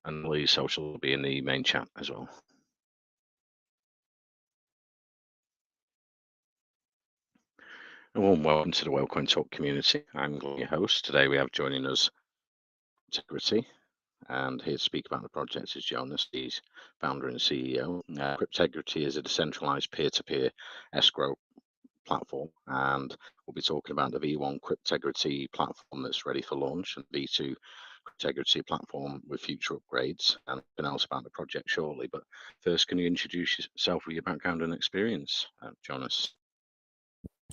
and the social will be in the main chat as well. A warm welcome to the Wellcoin Talk community. I'm your host. Today we have joining us Cryptegrity, and here to speak about the project is Jonas. He's founder and CEO. Cryptegrity is a decentralized peer-to-peer escrow platform, and we'll be talking about the V1 Cryptegrity platform that's ready for launch and V2 Cryptegrity platform with future upgrades, and everything else about the project shortly. But first, can you introduce yourself with your background and experience, Jonas?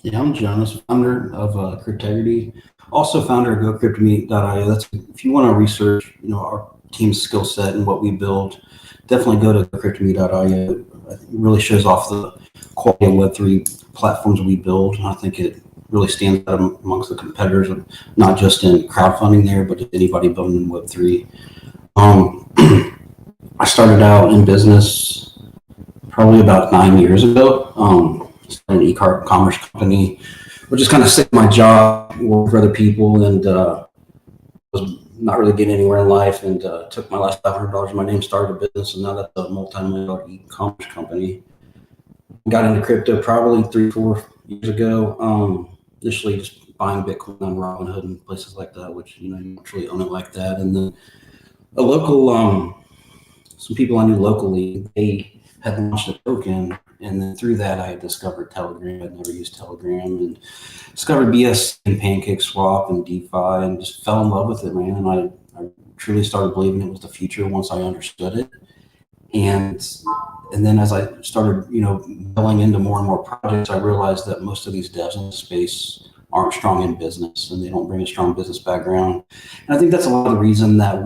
Yeah, I'm Jonas, founder of Cryptegrity, also founder of GoCryptoMeet.io. That's if you want to research, our team's skill set and what we build, definitely go to GoCryptoMeet.io. It really shows off the quality of Web3 platforms we build. I think it really stands out amongst the competitors, not just in crowdfunding there, but anybody building in Web3. I started out in business probably about 9 years ago. An e-commerce company, which is kind of sick of my job, work for other people, and was not really getting anywhere in life, and took my last $500 of my name, started a business, and now that's a multi-million-dollar e-commerce company. Got into crypto probably 3-4 years ago. Initially just buying Bitcoin on Robinhood and places like that, which you don't really own it like that. And then a local, some people I knew locally, they had launched a token. And then through that, I had discovered Telegram. I'd never used Telegram, and discovered BSC and PancakeSwap and DeFi, and just fell in love with it, man. And I truly started believing it was the future once I understood it. And then as I started, delving into more and more projects, I realized that most of these devs in the space aren't strong in business, and they don't bring a strong business background. And I think that's a lot of the reason that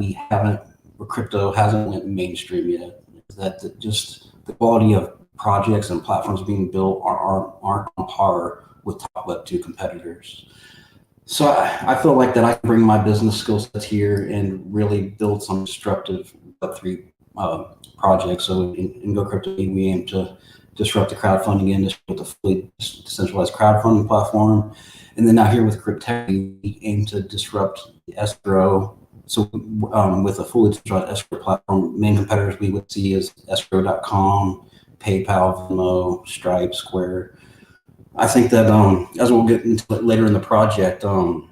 crypto hasn't went mainstream yet. Is that just the quality of projects and platforms being built aren't on par with top Web2 competitors. So I feel like that I can bring my business skill sets here and really build some disruptive Web3 projects. So in GoCrypto, we aim to disrupt the crowdfunding industry with a fully decentralized crowdfunding platform. And then now here with Cryptegrity, we aim to disrupt the escrow. So with a fully decentralized escrow platform, main competitors we would see is escrow.com, PayPal, Venmo, Stripe, Square. I think that as we'll get into it later in the project, through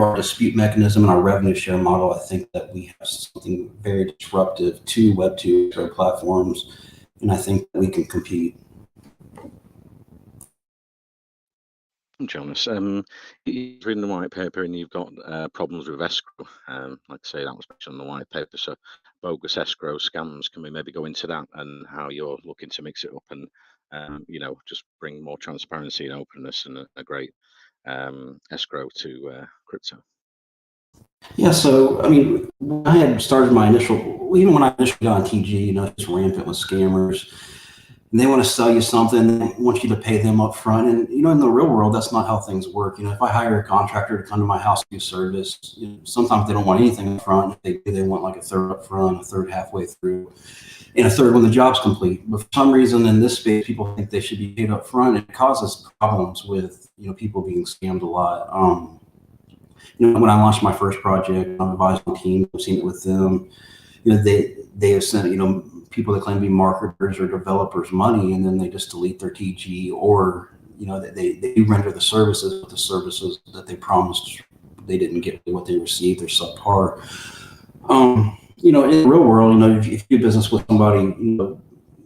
our dispute mechanism and our revenue share model, I think that we have something very disruptive to Web2 platforms, and I think that we can compete. Jonas, you've written the white paper and you've got problems with escrow. Like I say, that was mentioned on the white paper. So bogus escrow scams, can we maybe go into that and how you're looking to mix it up and, just bring more transparency and openness and a great escrow to crypto? Yeah, so when I had started even when I initially got on TG, it's rampant with scammers. And they want to sell you something, they want you to pay them up front. And, in the real world, that's not how things work. If I hire a contractor to come to my house to do service, sometimes they don't want anything up front. If they do, they want like a third up front, a third halfway through, and a third when the job's complete. But for some reason in this space, people think they should be paid up front. It causes problems with, people being scammed a lot. When I launched my first project, I'm advising team, I've seen it with them. They have sent, people that claim to be marketers or developers money, and then they just delete their TG, or they render the services, but the services that they promised they didn't get what they received. They're subpar. In the real world, if you do business with somebody,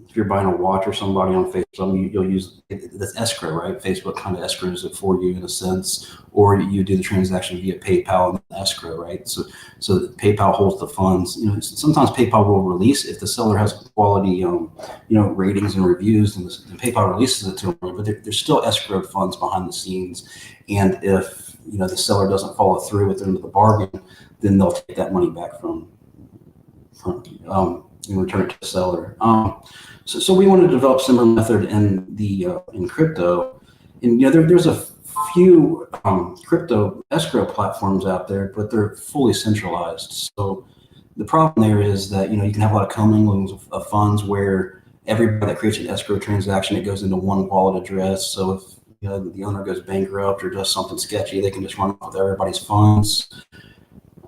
if you're buying a watch or somebody on Facebook, you'll use that's escrow, right? Facebook kind of escrows it for you in a sense, or you do the transaction via PayPal and escrow, right? So PayPal holds the funds. Sometimes PayPal will release if the seller has quality, ratings and reviews, and PayPal releases it to them. But there's still escrowed funds behind the scenes, and if the seller doesn't follow through with the end of the bargain, then they'll take that money back from and return it to the seller. So we wanted to develop similar method in crypto, and there's a few crypto escrow platforms out there, but they're fully centralized. So the problem there is that you can have a lot of comminglings of funds where everybody that creates an escrow transaction, it goes into one wallet address. So if the owner goes bankrupt or does something sketchy, they can just run off with everybody's funds.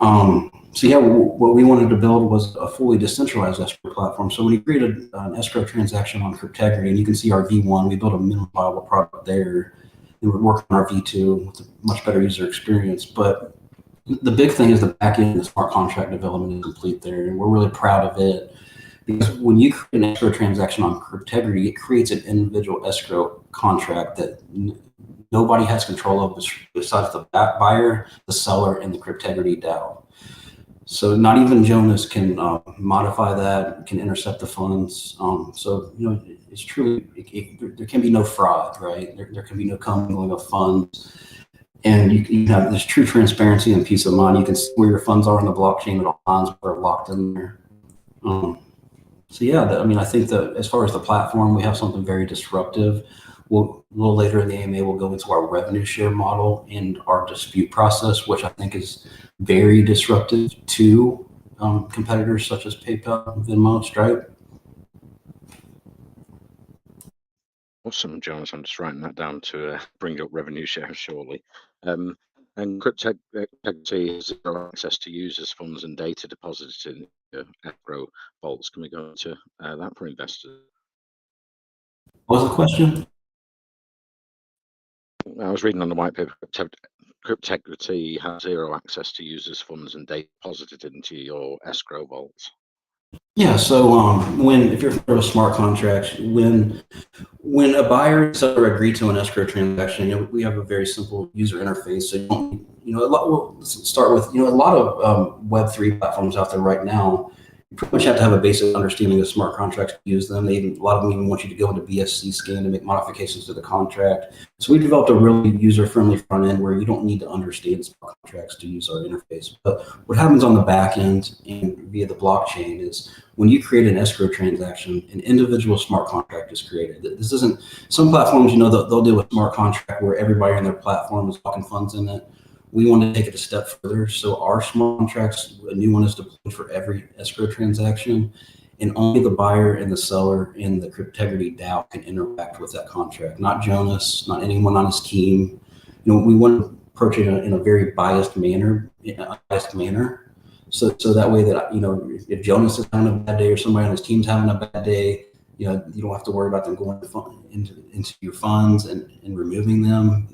So yeah, what we wanted to build was a fully decentralized escrow platform. So when you create an escrow transaction on Cryptegrity, and you can see our V1, we built a minimum viable product there, and we're working on our V2 with a much better user experience. But the big thing is the back end, the smart contract development is complete there, and we're really proud of it. Because when you create an escrow transaction on Cryptegrity, it creates an individual escrow contract that nobody has control of besides the buyer, the seller, and the Cryptegrity DAO. So not even Jonas can modify that, can intercept the funds. So it's truly there can be no fraud, right? There can be no commingling of funds, and you have this true transparency and peace of mind. You can see where your funds are on the blockchain at all times, are locked in there. So yeah, I think that as far as the platform, we have something very disruptive. A little later in the AMA, we'll go into our revenue share model and our dispute process, which I think is very disruptive to competitors such as PayPal, Venmo, Stripe. Awesome, Jonas. I'm just writing that down to bring up revenue share shortly. And Cryptegrity has zero access to users' funds and data deposited in escrow vaults. Can we go into that for investors? What was the question? I was reading on the white paper, Cryptegrity has zero access to users' funds and data deposited into your escrow vaults. Yeah, so if you're familiar with smart contracts, when a buyer and seller agree to an escrow transaction, we have a very simple user interface. So let's start with a lot of Web3 platforms out there right now. You pretty much have to have a basic understanding of smart contracts to use them. A lot of them even want you to go into BSC scan to make modifications to the contract. So we developed a really user-friendly front end where you don't need to understand smart contracts to use our interface. But what happens on the back end and via the blockchain is when you create an escrow transaction, an individual smart contract is created. This isn't some platforms, they'll do a smart contract where everybody on their platform is locking funds in it. We want to take it a step further. So our smart contracts, a new one is deployed for every escrow transaction, and only the buyer and the seller and the Cryptegrity DAO can interact with that contract. Not Jonas, not anyone on his team. We want to approach it in a very biased manner. So that way that if Jonas is having a bad day or somebody on his team's having a bad day, you don't have to worry about them going into your funds and removing them.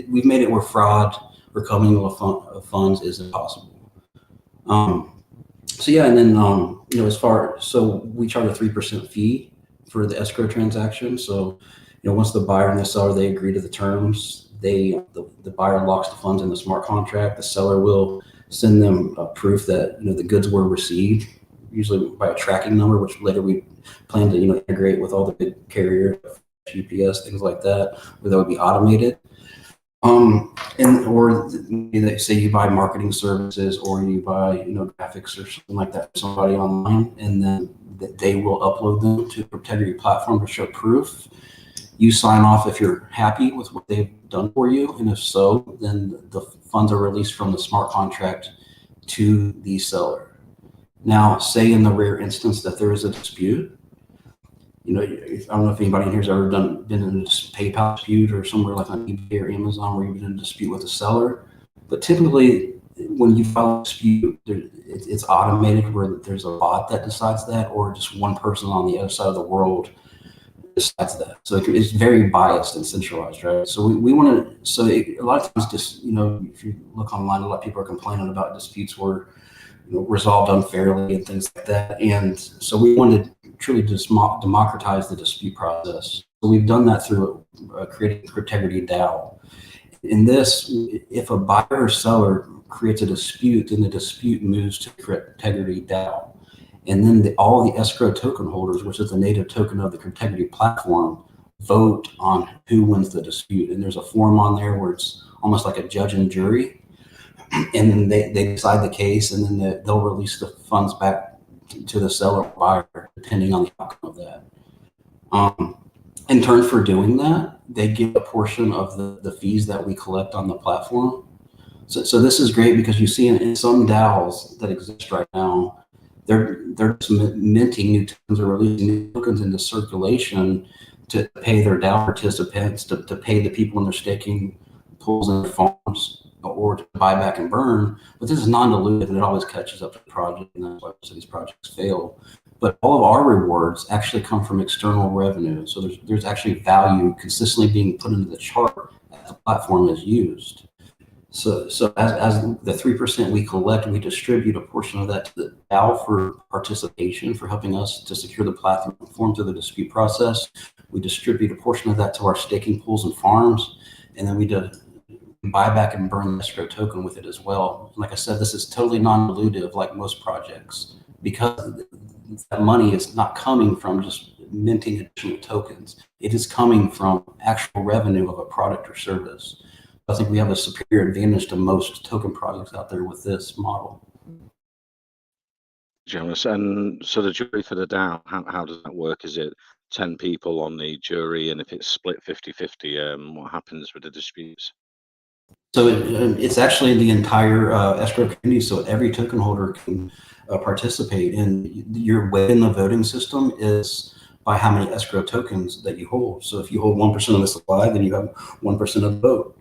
We've made it where fraud or commingling of funds is impossible. So yeah, and then so we charge a 3% fee for the escrow transaction. So once the buyer and the seller they agree to the terms, the buyer locks the funds in the smart contract. The seller will send them a proof that the goods were received, usually by a tracking number, which later we plan to integrate with all the big carriers, UPS, things like that, where that would be automated. Or they say you buy marketing services or you buy graphics or something like that for somebody online, and then they will upload them to the Cryptegrity platform to show proof. You sign off if you're happy with what they've done for you, and if so, then the funds are released from the smart contract to the seller. Now, say in the rare instance that there is a dispute, I don't know if anybody in here has ever been in a PayPal dispute or somewhere like on eBay or Amazon where you've been in a dispute with a seller. But typically, when you file a dispute, it's automated where there's a bot that decides that, or just one person on the other side of the world decides that. So it's very biased and centralized, right? So we want to. So a lot of times, just if you look online, a lot of people are complaining about disputes where resolved unfairly and things like that. And so we wanted to truly just democratize the dispute process. So we've done that through creating Cryptegrity DAO. In this, if a buyer or seller creates a dispute, then the dispute moves to Cryptegrity DAO. And then all the escrow token holders, which is the native token of the Cryptegrity platform, vote on who wins the dispute. And there's a form on there where it's almost like a judge and jury. And then they decide the case, and then they'll release the funds back to the seller or buyer, depending on the outcome of that. In turn for doing that, they get a portion of the fees that we collect on the platform. So this is great because you see in some DAOs that exist right now, they're just minting new tokens or releasing new tokens into circulation to pay their DAO participants, to pay the people in their staking pools and their farms. or to buy back and burn, but this is non-dilutive and it always catches up to the project, and that's why most of these projects fail. But all of our rewards actually come from external revenue. So there's actually value consistently being put into the chart as the platform is used. So as the 3% we collect, we distribute a portion of that to the DAO for participation, for helping us to secure the platform through the dispute process. We distribute a portion of that to our staking pools and farms, and then we buy back and burn the escrow token with it as well. Like I said, this is totally non-dilutive like most projects, because that money is not coming from just minting additional tokens. It is coming from actual revenue of a product or service. I think we have a superior advantage to most token projects out there with this model. Jonas, and so the jury for the DAO, how does that work? Is it 10 people on the jury, and if it's split 50-50, what happens with the disputes? So it's actually the entire escrow community, so every token holder can participate, and your weight in the voting system is by how many escrow tokens that you hold. So if you hold 1% of the supply, then you have 1% of the vote.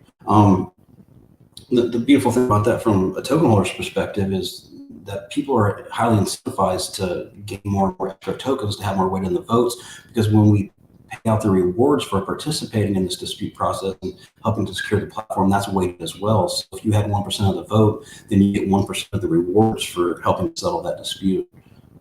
The beautiful thing about that from a token holder's perspective is that people are highly incentivized to gain more and more escrow tokens to have more weight in the votes, because when we pay out the rewards for participating in this dispute process and helping to secure the platform, that's weighted as well. So if you had 1% of the vote, then you get 1% of the rewards for helping settle that dispute.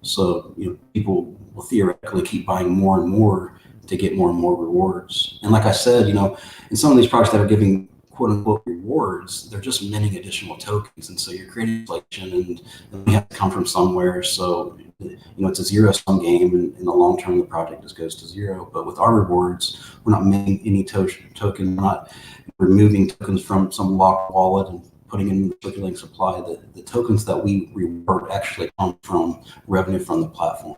So people will theoretically keep buying more and more to get more and more rewards. And like I said, in some of these projects that are giving quote unquote rewards, they're just minting additional tokens, and so you're creating inflation, and they have to come from somewhere. So it's a zero-sum game, and in the long term the project just goes to zero. But with our rewards, we're not minting any token, we're not removing tokens from some locked wallet and putting in the circulating supply. The tokens that we reward actually come from revenue from the platform.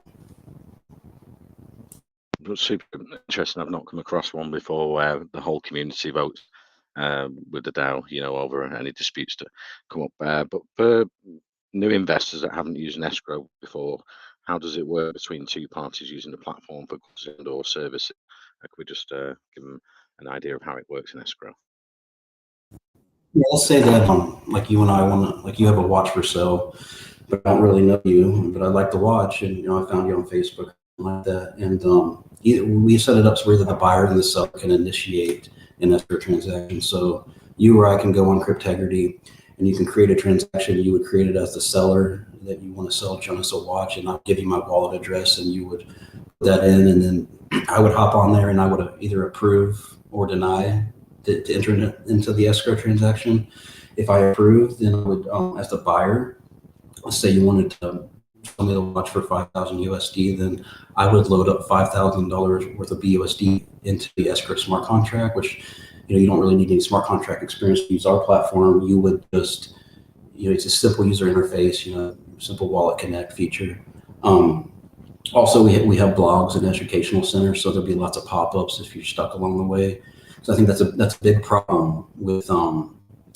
Super interesting. I've not come across one before where the whole community votes with the DAO, over any disputes that come up. But for new investors that haven't used an escrow before, how does it work between two parties using the platform for goods and or services? Could we just give them an idea of how it works in escrow? Yeah, let's say that like you and I like you have a watch for sale, but I don't really know you, but I like the watch, and I found you on Facebook like that, and we set it up so either the buyer and the seller can initiate an escrow transaction. So you or I can go on Cryptegrity, and you can create a transaction. You would create it as the seller that you want to sell Jonas a watch, and I'll give you my wallet address, and you would put that in, and then I would hop on there, and I would either approve or deny to enter into the escrow transaction. If I approve, then I would, as the buyer, let's say you wanted to sell me the watch for 5,000 USD, then I would load up $5,000 worth of BUSD into the escrow smart contract, which you don't really need any smart contract experience to use our platform. You would just, it's a simple user interface, simple wallet connect feature. Also, we have blogs and educational centers, so there'll be lots of pop-ups if you're stuck along the way. So I think that's a big problem with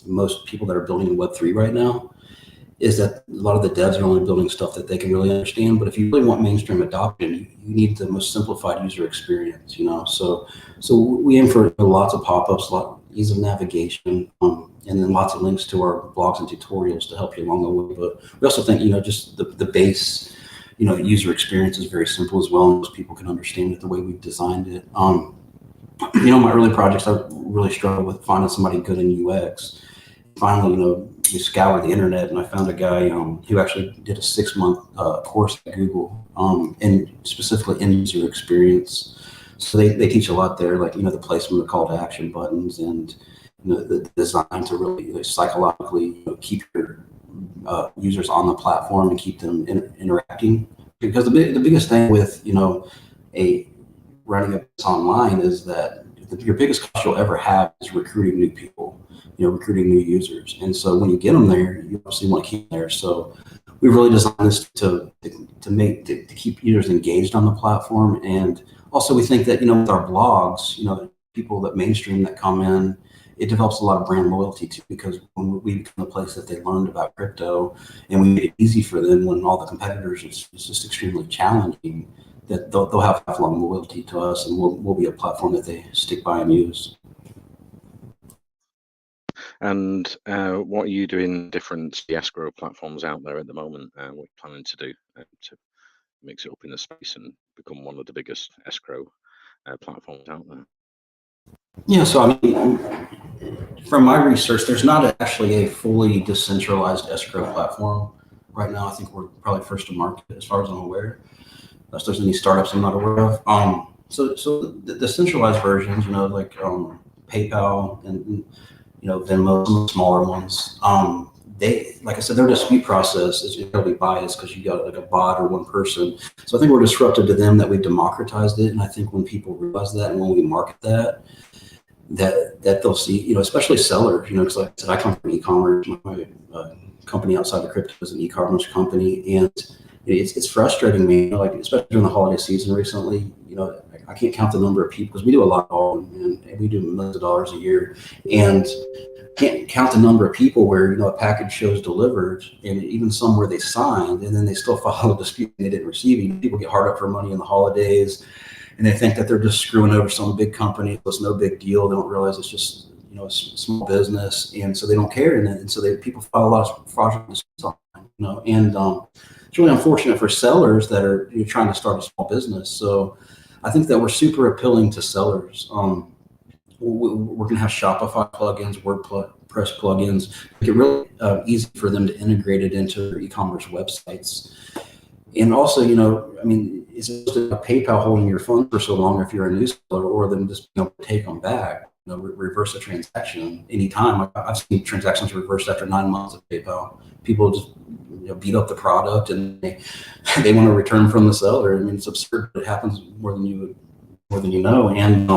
most people that are building in Web3 right now, is that a lot of the devs are only building stuff that they can really understand. But if you really want mainstream adoption, you need the most simplified user experience, So we aim for lots of pop-ups, ease of navigation, and then lots of links to our blogs and tutorials to help you along the way. But we also think, just the base, user experience is very simple as well, and most people can understand it the way we've designed it. My early projects, I really struggled with finding somebody good in UX. Finally, we scoured the internet, and I found a guy who actually did a 6-month course at Google, and specifically end user experience. So they teach a lot there, like the placement of call to action buttons, and the design to really psychologically keep your users on the platform and keep them interacting. Because the biggest thing with running a business online is that your biggest cost you'll ever have is recruiting new people, recruiting new users. And so when you get them there, you obviously want to keep them there. So we really designed this to keep users engaged on the platform. And also we think that, with our blogs, people that mainstream that come in, it develops a lot of brand loyalty too, because when we become the place that they learned about crypto, and we made it easy for them when all the competitors, it's just extremely challenging, that they'll have lifelong loyalty to us, and we'll be a platform that they stick by and use. And what are you doing different escrow platforms out there at the moment? What are you planning to do to mix it up in the space and become one of the biggest escrow platforms out there? Yeah, so I mean, from my research, there's not actually a fully decentralized escrow platform right now. I think we're probably first to market as far as I'm aware. Unless there's any startups I'm not aware of. So the centralized versions, like PayPal and Venmo, some of the smaller ones. They, like I said, their dispute process is incredibly biased because you got like a bot or one person. So I think we're disruptive to them that we democratized it, and I think when people realize that and when we market that they'll see, especially sellers, because like I said, I come from e-commerce. My company outside the crypto is an e-commerce company, and it's frustrating me, like especially during the holiday season recently. I can't count the number of people because we do a lot of volume and we do millions of dollars a year, and can't count the number of people where a package shows delivered, and even some where they signed and then they still file a dispute and they didn't receive it. People get hard up for money in the holidays, and they think that they're just screwing over some big company. It's no big deal. They don't realize it's just a small business, and so they don't care. And so people file a lot of fraudulent disputes on and it's really unfortunate for sellers that are trying to start a small business. So I think that we're super appealing to sellers. We're going to have Shopify plugins, WordPress plugins, make it really easy for them to integrate it into their e-commerce websites. And also, I mean, is it just PayPal holding your funds for so long if you're a new seller, or them just take them back, reverse a transaction anytime? I've seen transactions reversed after 9 months of PayPal. People just beat up the product and they want to return from the seller. I mean, it's absurd. It happens more than you know. And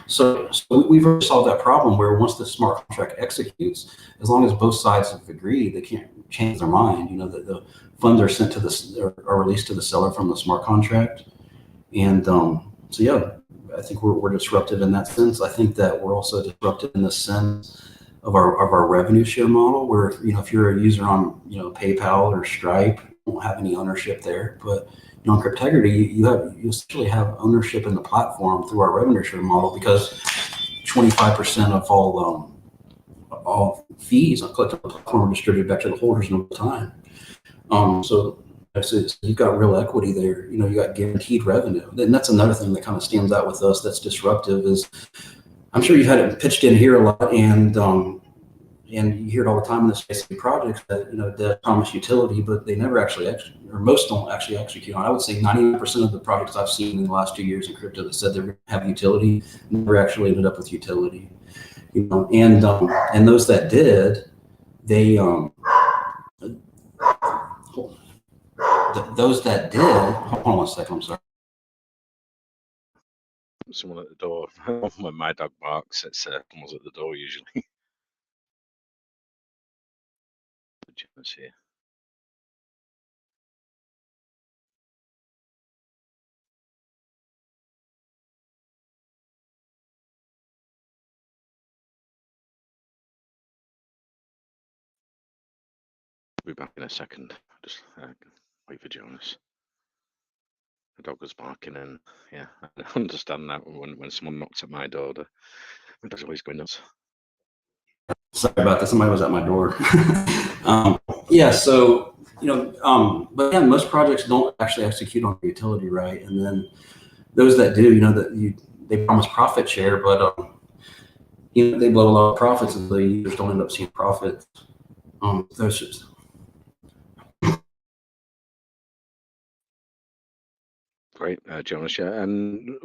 so we've already solved that problem where once the smart contract executes, as long as both sides have agreed, they can't change their mind. The funds are sent to are released to the seller from the smart contract. And so yeah, I think we're disruptive in that sense. I think that we're also disruptive in the sense of our revenue share model, where if you're a user on PayPal or Stripe, you don't have any ownership there, but on Cryptegrity, you essentially have ownership in the platform through our revenue share model, because 25% of all fees on collected on the platform are distributed back to the holders in real time. So you've got real equity there. You got guaranteed revenue, and that's another thing that kind of stands out with us that's disruptive. Is I'm sure you've had it pitched in here a lot, and you hear it all the time in the space of projects that that promise utility, but they never actually or most don't actually execute on. I would say 99% of the projects I've seen in the last 2 years in crypto that said they're going to have utility never actually ended up with utility. And those that did, they those that did. Hold on 1 second. I'm sorry. Someone at the door. When my dog barks, it's someone's at the door usually. Let's see. Be back in a second. Just wait for Jonas. The dog was barking, and yeah, I understand that when someone knocks at my door, the dog's always going nuts. Sorry about that. Somebody was at my door. Yeah. So but yeah, most projects don't actually execute on the utility, right? And then those that do, they promise profit share, but they blow a lot of profits, and the users don't end up seeing profits. Those just Great, Jonas. Yeah, and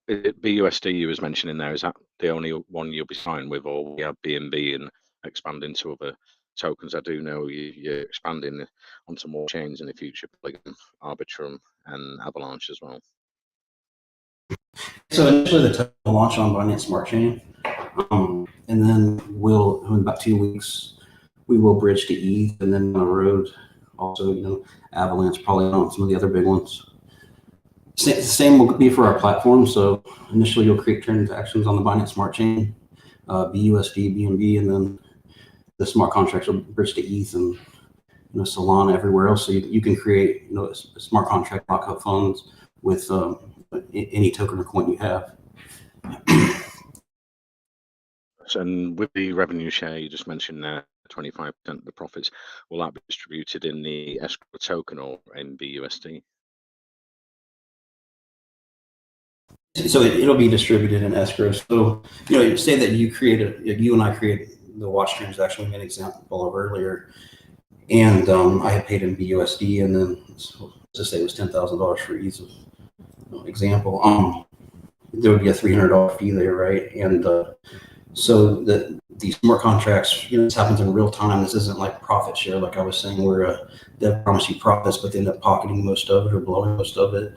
BUSD you was mentioning there, is that the only one you'll be signed with, or we have BNB and expand into other tokens? I do know you're expanding onto more chains in the future, like Arbitrum and Avalanche as well. So initially the token will launch on Binance Smart Chain, and then in about 2 weeks we will bridge to ETH, and then on the road also Avalanche, Polygon, some of the other big ones. Same will be for our platform. So initially you'll create transactions on the Binance Smart Chain, BUSD, BNB, and then the smart contracts will bridge to ETH and Solana everywhere else. So you can create a smart contract lockup funds with any token or coin you have. And with the revenue share, you just mentioned 25% of the profits, will that be distributed in the escrow token or in BUSD? So it'll be distributed in escrow. So, say that you and I create the watch transaction we made an example of earlier, and I had paid in BUSD, and then let's just say it was $10,000 for ease of example. There would be a $300 fee there, right? And so these smart contracts, this happens in real time. This isn't like profit share, like I was saying, where they promise you profits, but they end up pocketing most of it or blowing most of it.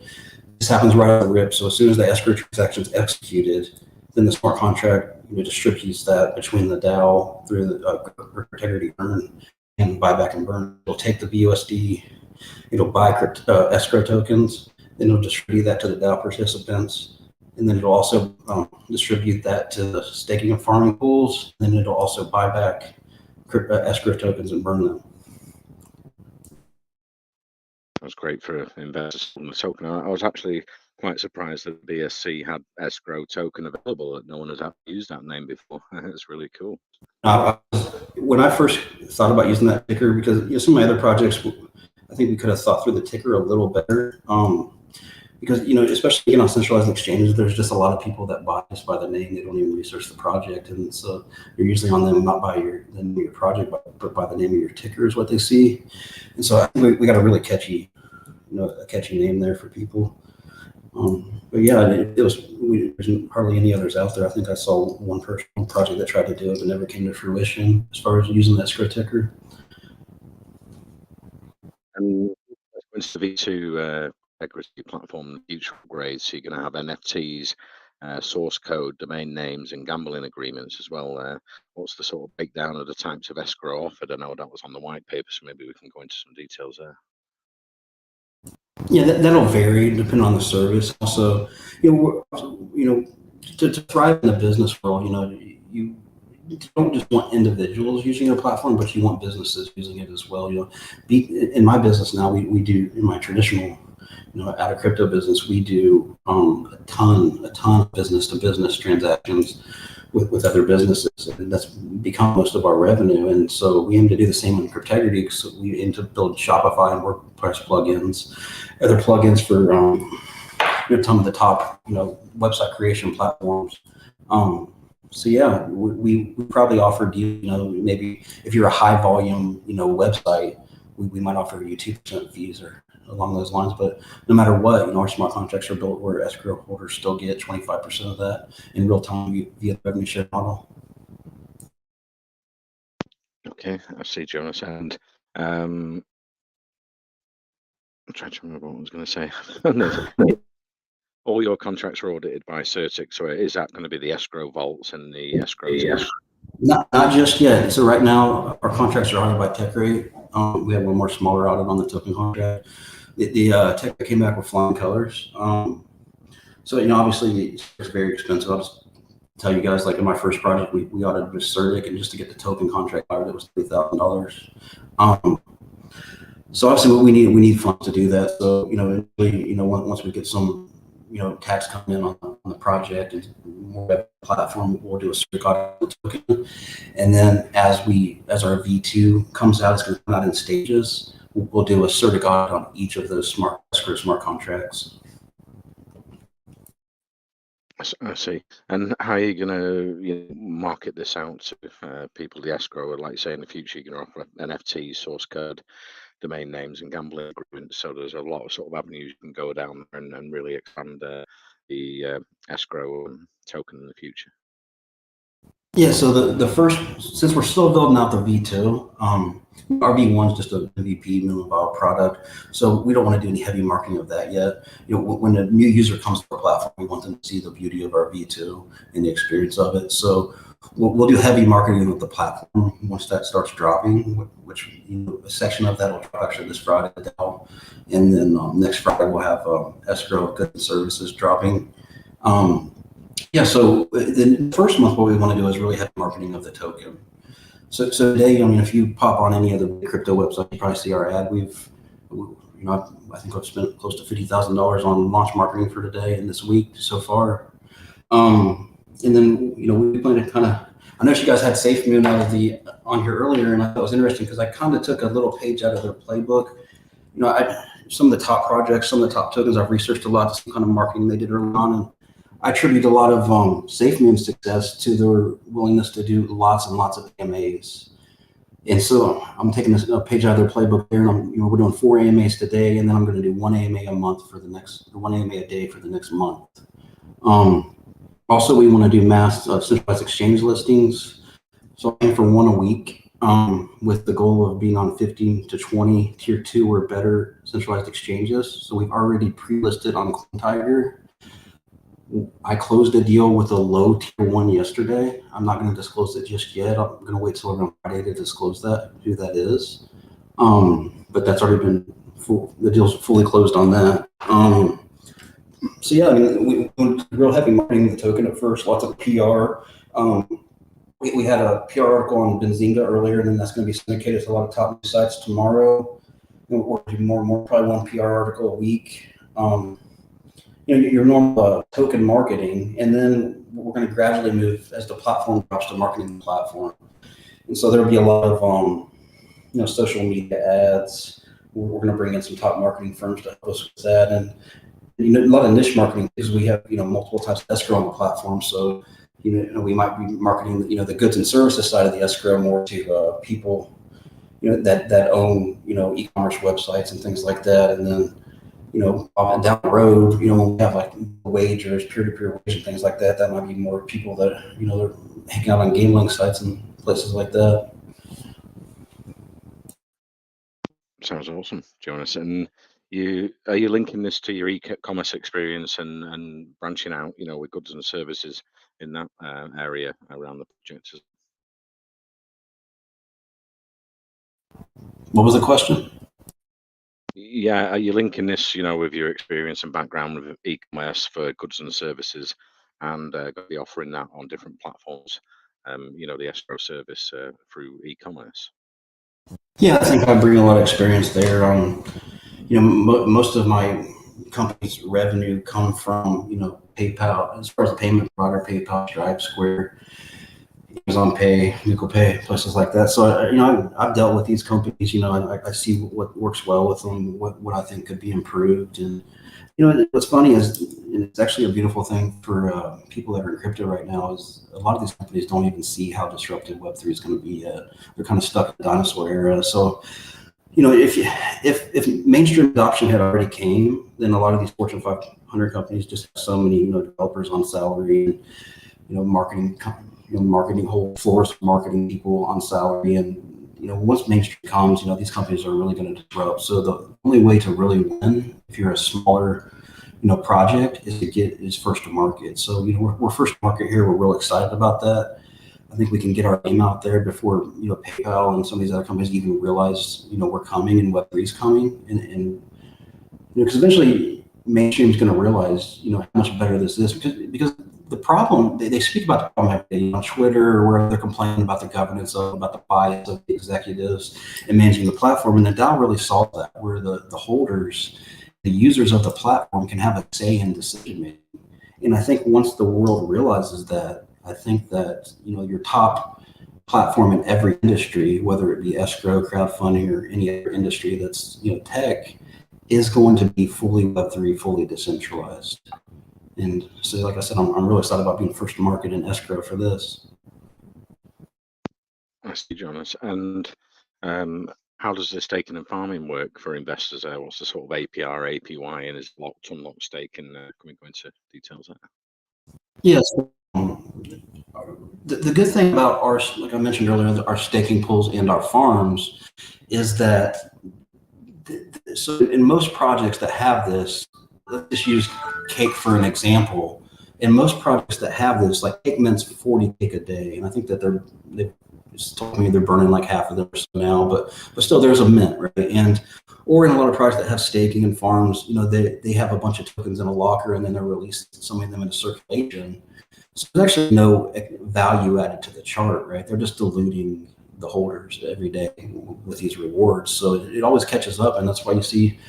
This happens right off the rip. So as soon as the escrow transaction is executed, then the smart contract distributes that between the DAO through the Cryptegrity earn and buyback and burn. It'll take the BUSD, it'll buy escrow tokens, then it'll distribute that to the DAO participants. And then it'll also distribute that to the staking and farming pools. And then it'll also buy back escrow tokens and burn them. That's great for investors on the token. I was actually quite surprised that BSC had escrow token available, that no one has used that name before. It's really cool. When I first thought about using that ticker, because some of my other projects, I think we could have thought through the ticker a little better. Because especially on centralized exchanges, there's just a lot of people that buy just by the name. They don't even research the project, and so you're usually on them not by the name of your project, but by the name of your ticker is what they see. And so I think we got a really catchy, a catchy name there for people. But yeah, there's hardly any others out there. I think I saw one project that tried to do it but never came to fruition as far as using the escrow ticker. And once the V2 Cryptegrity platform future upgrades, so you're going to have NFTs, source code, domain names, and gambling agreements as well. What's the sort of breakdown of the types of escrow offered? I know that was on the white paper, so maybe we can go into some details there. Yeah, that'll vary depending on the service. Also, to thrive in the business world, you don't just want individuals using your platform, but you want businesses using it as well. In my business now, we do, in my traditional, out of crypto business, we do a ton of business to business transactions with other businesses, and that's become most of our revenue. And so we aim to do the same in Cryptegrity. So we aim to build Shopify and WordPress plugins, other plugins for some of the top website creation platforms. So yeah, we probably offer maybe if you're a high volume website, we might offer you 2% fees or along those lines. But no matter what, our smart contracts are built where escrow holders still get 25% of that in real time via the revenue share model. Okay, I see, Jonas. And I'm trying to remember what I was going to say. All your contracts are audited by Certic, so is that going to be the escrow vaults and the escrow? Not just yet. So right now, our contracts are audited by TechRate. We have one more smaller audit on the token contract. The TechRate came back with flying colors. So obviously it's very expensive. I'll just tell you guys, like in my first project, we audited with Certic, and just to get the token contract audited, it was $3,000. So obviously we need funds to do that. So once we get some tax coming in on the project and more platform, we'll do a Certic audit on the token, and then as our V2 comes out, it's going to come out in stages. We'll do a Certic audit on each of those smart contracts. I see. And how are you going to market this out to people? The escrow, like say in the future, you're going to offer NFTs, source code, domain names, and gambling agreements. So there's a lot of sort of avenues you can go down and really expand the escrow token in the future. Yeah, so the first, since we're still building out the V2, our V1 is just a MVP, minimum viable product. So we don't want to do any heavy marketing of that yet. When a new user comes to our platform, we want them to see the beauty of our V2 and the experience of it. So we'll do heavy marketing of the platform once that starts dropping, which a section of that will drop actually this Friday, and then next Friday we'll have escrow goods and services dropping. Yeah, so the first month, what we want to do is really have marketing of the token. So today, if you pop on any of the crypto websites, you probably see our ad. I think I've spent close to $50,000 on launch marketing for today and this week so far. And then, we plan to I know you guys had SafeMoon on here earlier, and I thought it was interesting because I kind of took a little page out of their playbook. Some of the top projects, some of the top tokens I've researched a lot, some kind of marketing they did early on, and I attribute a lot of SafeMoon's success to their willingness to do lots and lots of AMAs. And so I'm taking a page out of their playbook there, and we're doing 4 AMAs today, and then I'm going to do 1 AMA a month for the next, 1 AMA a day for the next month. Also, we want to do mass centralized exchange listings. So I'm aiming for 1 a week, with the goal of being on 15 to 20 tier 2 or better centralized exchanges. So we've already pre-listed on Tiger. I closed a deal with a low tier 1 yesterday. I'm not going to disclose it just yet. I'm going to wait till around Friday to disclose who that is. But that's already been the deal's fully closed on that. So yeah, I mean, we went real heavy marketing the token at first, lots of PR. We had a PR article on Benzinga earlier, and then that's going to be syndicated to a lot of top news sites tomorrow. We'll do more and more, probably 1 PR article a week. Your normal token marketing, and then we're going to gradually move as the platform drops to marketing the platform. And so there'll be a lot of social media ads. We're going to bring in some top marketing firms to help us with that, and a lot of niche marketing because we have multiple types of escrow on the platform. So we might be marketing the goods and services side of the escrow more to people that own e-commerce websites and things like that, and then down the road, when we have like wagers, peer-to-peer wagers and things like that, that might be more people that, they're hanging out on gambling sites and places like that. Sounds awesome, Jonas. And are you linking this to your e-commerce experience and branching out, with goods and services in that area around the project? What was the question? Yeah, are you linking this, with your experience and background with e-commerce for goods and services, and be offering that on different platforms? The escrow service through e-commerce. Yeah, I think I bring a lot of experience there. Most of my company's revenue come from PayPal, as far as the payment provider, PayPal, Stripe, Square, Amazon Pay, Google Pay, places like that. So I've dealt with these companies. I see what works well with them, what I think could be improved. And what's funny is, and it's actually a beautiful thing for people that are in crypto right now, is a lot of these companies don't even see how disruptive Web3 is going to be. They're kind of stuck in the dinosaur era. So if mainstream adoption had already came, then a lot of these Fortune 500 companies just have so many developers on salary, and marketing whole floors of marketing people on salary. And once mainstream comes, these companies are really going to disrupt. So the only way to really win, if you're a smaller project, is first to market. So we're first to market here. We're real excited about that. I think we can get our name out there before PayPal and some of these other companies even realize we're coming and Web3 is coming, and because eventually mainstream is going to realize how much better this is, because the problem, they speak about the problem every day on Twitter or wherever, they're complaining about the governance about the bias of the executives and managing the platform, and the DAO really solved that, where the holders, the users of the platform, can have a say in decision making. And I think once the world realizes that, I think that your top platform in every industry, whether it be escrow, crowdfunding, or any other industry that's tech, is going to be fully Web3, fully decentralized. And so, like I said, I'm really excited about being first to market in escrow for this. I see, Jonas. And how does the staking and farming work for investors? What's the sort of APR, APY, and is locked, unlocked staking? Can we go into details there? Yes. The good thing about our, like I mentioned earlier, our staking pools and our farms is that, so in most projects that have this, let's just use Cake for an example. In most projects that have this, like Cake mints 40 Cake a day, and I think that they've told me they're burning like half of them now, but still there's a mint, right? And or in a lot of projects that have staking and farms, they have a bunch of tokens in a locker, and then they're releasing some of them into circulation. So there's actually no value added to the chart, right? They're just diluting the holders every day with these rewards. So it always catches up, and that's why you see,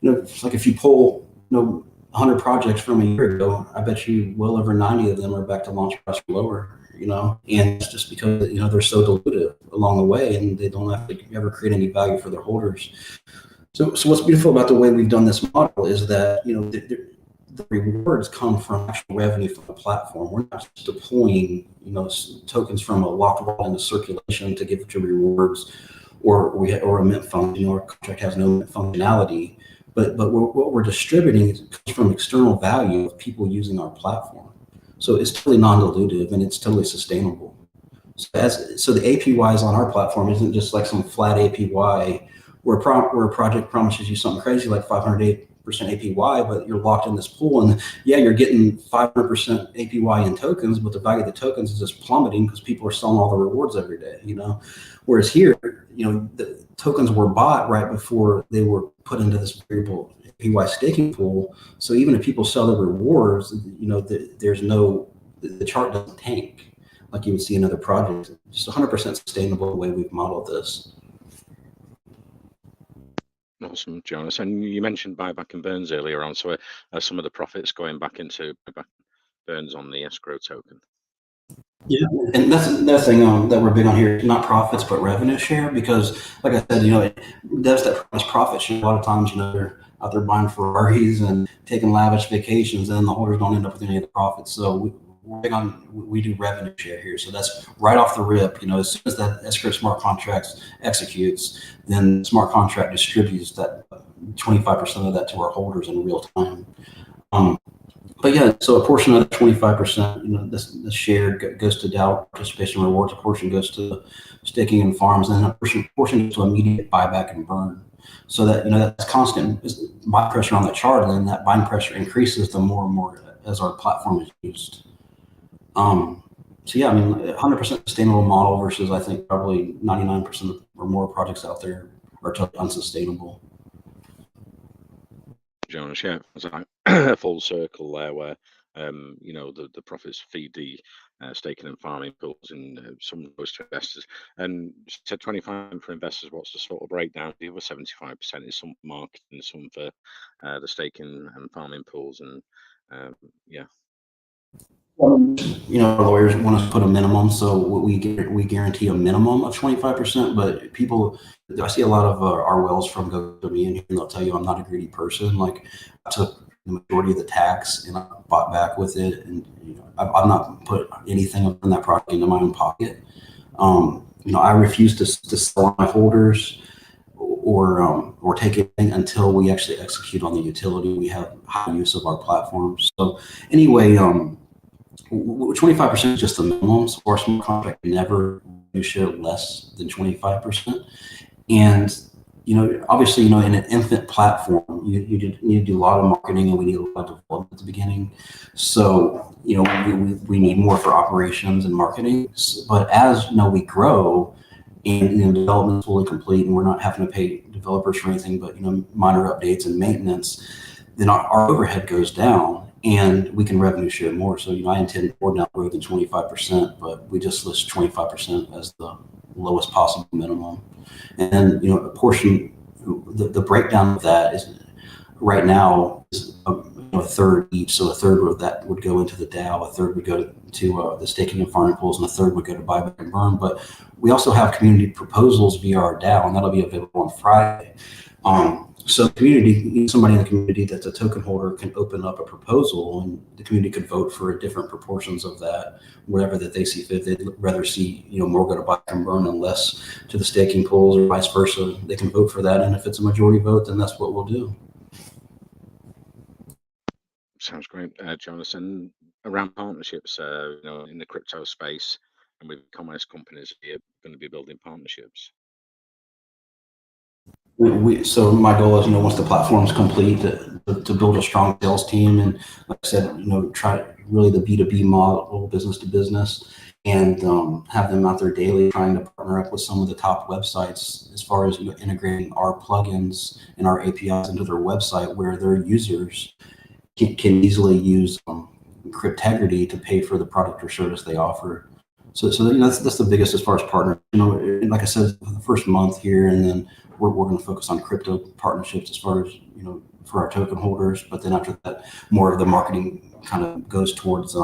it's like if you pull, 100 projects from a year ago, I bet you well over 90 of them are back to launch price or lower. and it's just because, they're so dilutive along the way and they don't have to ever create any value for their holders. So what's beautiful about the way we've done this model is that, the rewards come from actual revenue from the platform. We're not just deploying, tokens from a locked wallet into circulation to give to rewards, or a mint function, our contract has no mint functionality. But what we're distributing comes from external value of people using our platform. So it's totally non-dilutive and it's totally sustainable. So the APYs on our platform isn't just like some flat APY where a project promises you something crazy like 508% APY, but you're locked in this pool, and you're getting 500% APY in tokens, but the value of the tokens is just plummeting because people are selling all the rewards every day, Whereas here, the tokens were bought right before they were put into this variable APY staking pool. So even if people sell the rewards, the chart doesn't tank like you would see in other projects. Just 100% sustainable the way we've modeled this. Awesome, Jonas. And you mentioned buyback and burns earlier on. So are some of the profits going back into buyback burns on the escrow token? Yeah, and that's the thing that we're big on here, not profits, but revenue share. Because like I said, devs that promise profit share, a lot of times, they're out there buying Ferraris and taking lavish vacations, and the holders don't end up with any of the profits. So we do revenue share here. So that's right off the rip. As soon as that escrow smart contract executes, then smart contract distributes that 25% of that to our holders in real time. But so a portion of the 25%, the share goes to DAO participation rewards. A portion goes to staking and farms, and then a portion goes to immediate buyback and burn. So that that's constant buy pressure on the chart, and then that buying pressure increases the more and more as our platform is used. 100% sustainable model versus I think probably 99% or more projects out there are totally unsustainable. Jonas, it's like a full circle there where the profits feed the staking and farming pools, and some goes to investors. And you said 25% for investors. What's the sort of breakdown? The other 75% is some for marketing, some for the staking and farming pools, and lawyers want us to put a minimum, so we guarantee a minimum of 25%. But I see a lot of our wells from go to me, and they'll tell you I'm not a greedy person. Like, I took the majority of the tax and I bought back with it, and I've not put anything in that project into my own pocket. I refuse to sell my holders or take anything until we actually execute on the utility. We have high use of our platform. So anyway, 25% is just the minimum. So our smart contract never share less than 25%. And obviously, in an infant platform, you need to do a lot of marketing, and we need a lot of development at the beginning. So we need more for operations and marketing. But as we grow, and development is fully complete, and we're not having to pay developers for anything but minor updates and maintenance, then our overhead goes down, and we can revenue share more. So I intend more down the road than 25%, but we just list 25% as the lowest possible minimum. And then a portion, the breakdown of that is right now is a third each. So a third of that would go into the DAO, a third would go to the staking and farming pools, and a third would go to buyback and burn. But we also have community proposals via our DAO, and that'll be available on Friday. So the community, somebody in the community that's a token holder can open up a proposal, and the community could vote for different proportions of that, whatever that they see fit. They'd rather see, more go to buy and burn and less to the staking pools, or vice versa. They can vote for that, and if it's a majority vote, then that's what we'll do. Sounds great, Jonas. And around partnerships, in the crypto space and with commerce companies, are you going to be building partnerships? So my goal is, once the platform is complete, to build a strong sales team, and like I said, try really the B2B model, business to business, and have them out there daily trying to partner up with some of the top websites as far as integrating our plugins and our APIs into their website, where their users can easily use Cryptegrity to pay for the product or service they offer. So that's the biggest as far as partners. Like I said, the first month here, and then we're going to focus on crypto partnerships as far as for our token holders. But then after that, more of the marketing kind of goes towards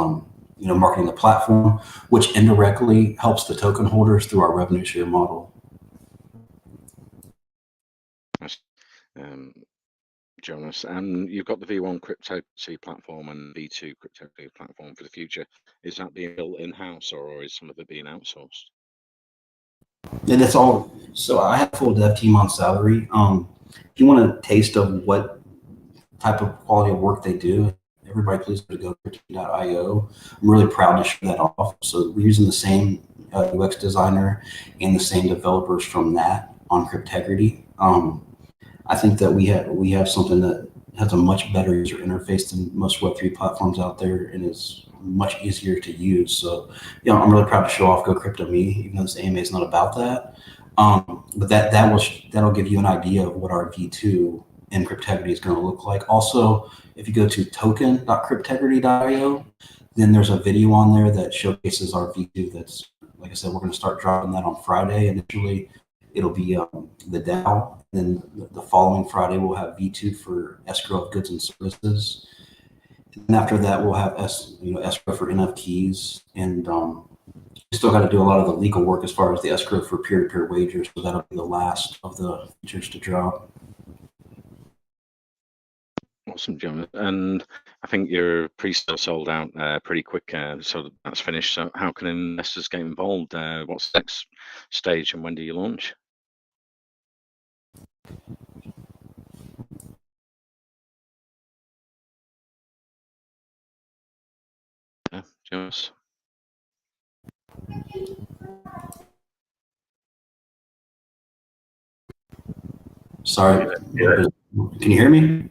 marketing the platform, which indirectly helps the token holders through our revenue share model. Jonas, and you've got the V1 Cryptegrity platform and V2 Cryptegrity platform for the future. Is that being built in-house, or is some of it being outsourced? And it's all, so I have a full dev team on salary. If you want a taste of what type of quality of work they do, everybody please go to gocryptegrity.io. I'm really proud to show that off. So we're using the same UX designer and the same developers from that on Cryptegrity. I think that we have something that has a much better user interface than most Web3 platforms out there, and is much easier to use. So, I'm really proud to show off Go Crypto Me, even though this AMA is not about that. But that'll give you an idea of what our V2 in Cryptegrity is going to look like. Also, if you go to token.cryptegrity.io, then there's a video on there that showcases our V2. That's, like I said, we're going to start dropping that on Friday initially. It'll be the DAO. Then the following Friday, we'll have V2 for escrow of goods and services. And after that, we'll have escrow for NFTs. And we still got to do a lot of the legal work as far as the escrow for peer-to-peer wagers. So that'll be the last of the features to drop. Awesome, Jonas. And I think your pre-sale sold out pretty quick, so that's finished. So how can investors get involved? What's the next stage, and when do you launch? Yeah, Jonas. Sorry. Yeah. Can you hear me?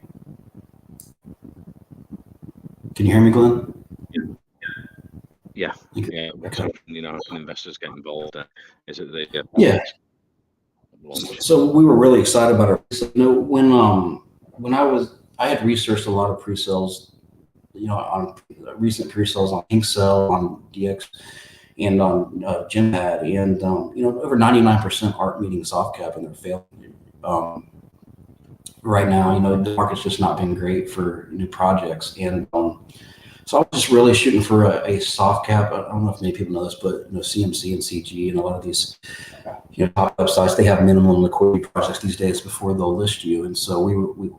Can you hear me, Glenn? Yeah. What's how can investors get involved? Is it the launch? So we were really excited about our. When I had researched a lot of pre-sales, on recent pre-sales on Inkcell, on DX, and on Gympad, and over 99% aren't meeting soft cap and they're failing. Right now, the market's just not been great for new projects, and so I was just really shooting for a soft cap. I don't know if many people know this, but CMC and CG and a lot of these top websites, they have minimum liquidity projects these days before they'll list you, and so we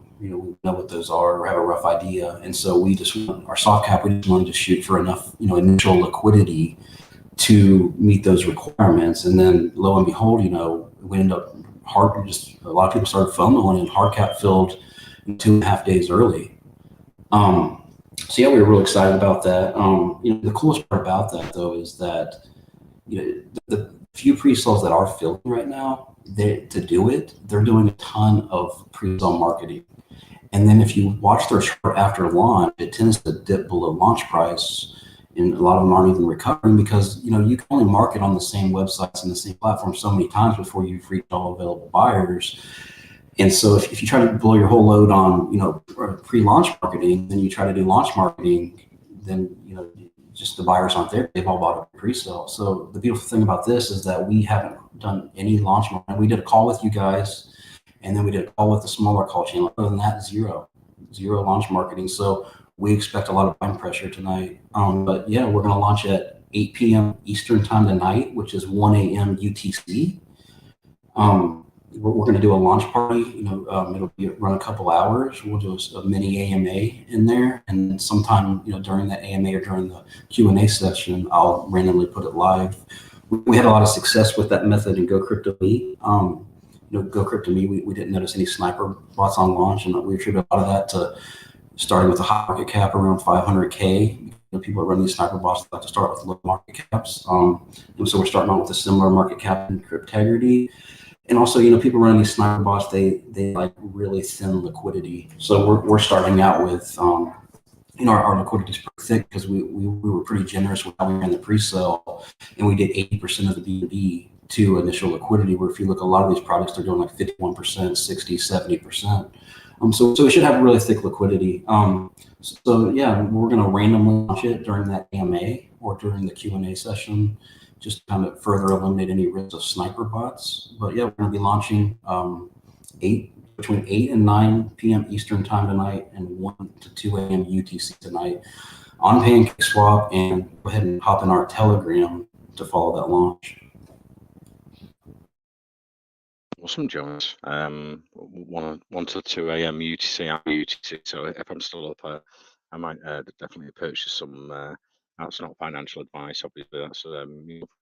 know what those are or have a rough idea, and so we just our soft cap, we just wanted to shoot for enough initial liquidity to meet those requirements, and then lo and behold, we end up a lot of people started FOMOing, and hard cap filled 2.5 days early. So we were really excited about that. The coolest part about that though is that the few pre-sales that are filling right now, they're doing a ton of pre-sale marketing. And then if you watch their chart after launch, it tends to dip below launch price, and a lot of them aren't even recovering because you can only market on the same websites and the same platform so many times before you've reached all available buyers. And so if you try to blow your whole load on pre-launch marketing, then you try to do launch marketing, then just the buyers aren't there. They've all bought a pre-sale. So the beautiful thing about this is that we haven't done any launch marketing. We did a call with you guys, and then we did a call with the smaller call channel. Other than that, zero launch marketing. So we expect a lot of buying pressure tonight. But we're going to launch at 8 p.m. Eastern time tonight, which is 1 a.m. UTC. We're going to do a launch party. It'll run a couple hours. We'll do a mini AMA in there, and sometime during that AMA or during the Q&A session, I'll randomly put it live. We had a lot of success with that method in Go Crypto Me. Go Crypto Me, we didn't notice any sniper bots on launch, and we attribute a lot of that to starting with a high market cap around 500K. People that run these sniper bots like to start with low market caps. And so we're starting out with a similar market cap in Cryptegrity. And also, people running these sniper bots, they like really thin liquidity. So we're starting out with, our liquidity is pretty thick because we were pretty generous with how we ran the pre-sale, and we did 80% of the B2B to initial liquidity. Where if you look, a lot of these products, they're doing like 51%, 60, 70%. So we should have really thick liquidity. We're going to randomly launch it during that AMA or during the Q&A session, just to kind of further eliminate any risk of sniper bots. But we're going to be launching between 8 and 9 p.m. Eastern time tonight, and 1 to 2 a.m. UTC tonight. on PancakeSwap and go ahead and hop in our Telegram to follow that launch. Awesome, Jonas. 1 to 2 a.m. UTC, I'm UTC. So if I'm still up, I might definitely purchase some. That's not financial advice, obviously. That's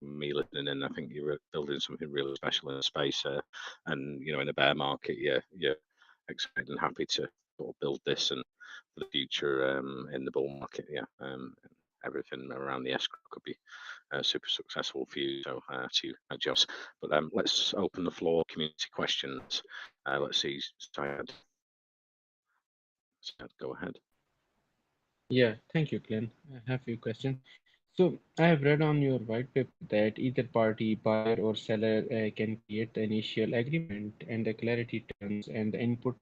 me listening in. I think you're building something really special in the space, and in a bear market, you're excited and happy to sort of build this and for the future in the bull market. Everything around the escrow could be super successful for you. So to you, Joss. But let's open the floor, community questions. Let's see, Syed, go ahead. Yeah, thank you, Glenn. I have a few questions. So, I have read on your white paper that either party, buyer or seller, can create the initial agreement and the clarity terms and the input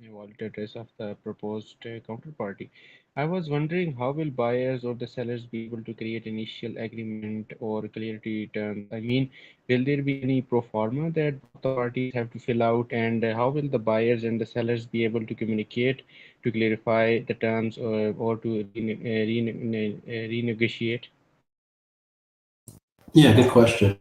wallet address of the proposed counterparty. I was wondering how will buyers or the sellers be able to create initial agreement or clarity terms? I mean, will there be any pro forma that both the parties have to fill out, and how will the buyers and the sellers be able to communicate to clarify the terms or to renegotiate? Yeah, good question.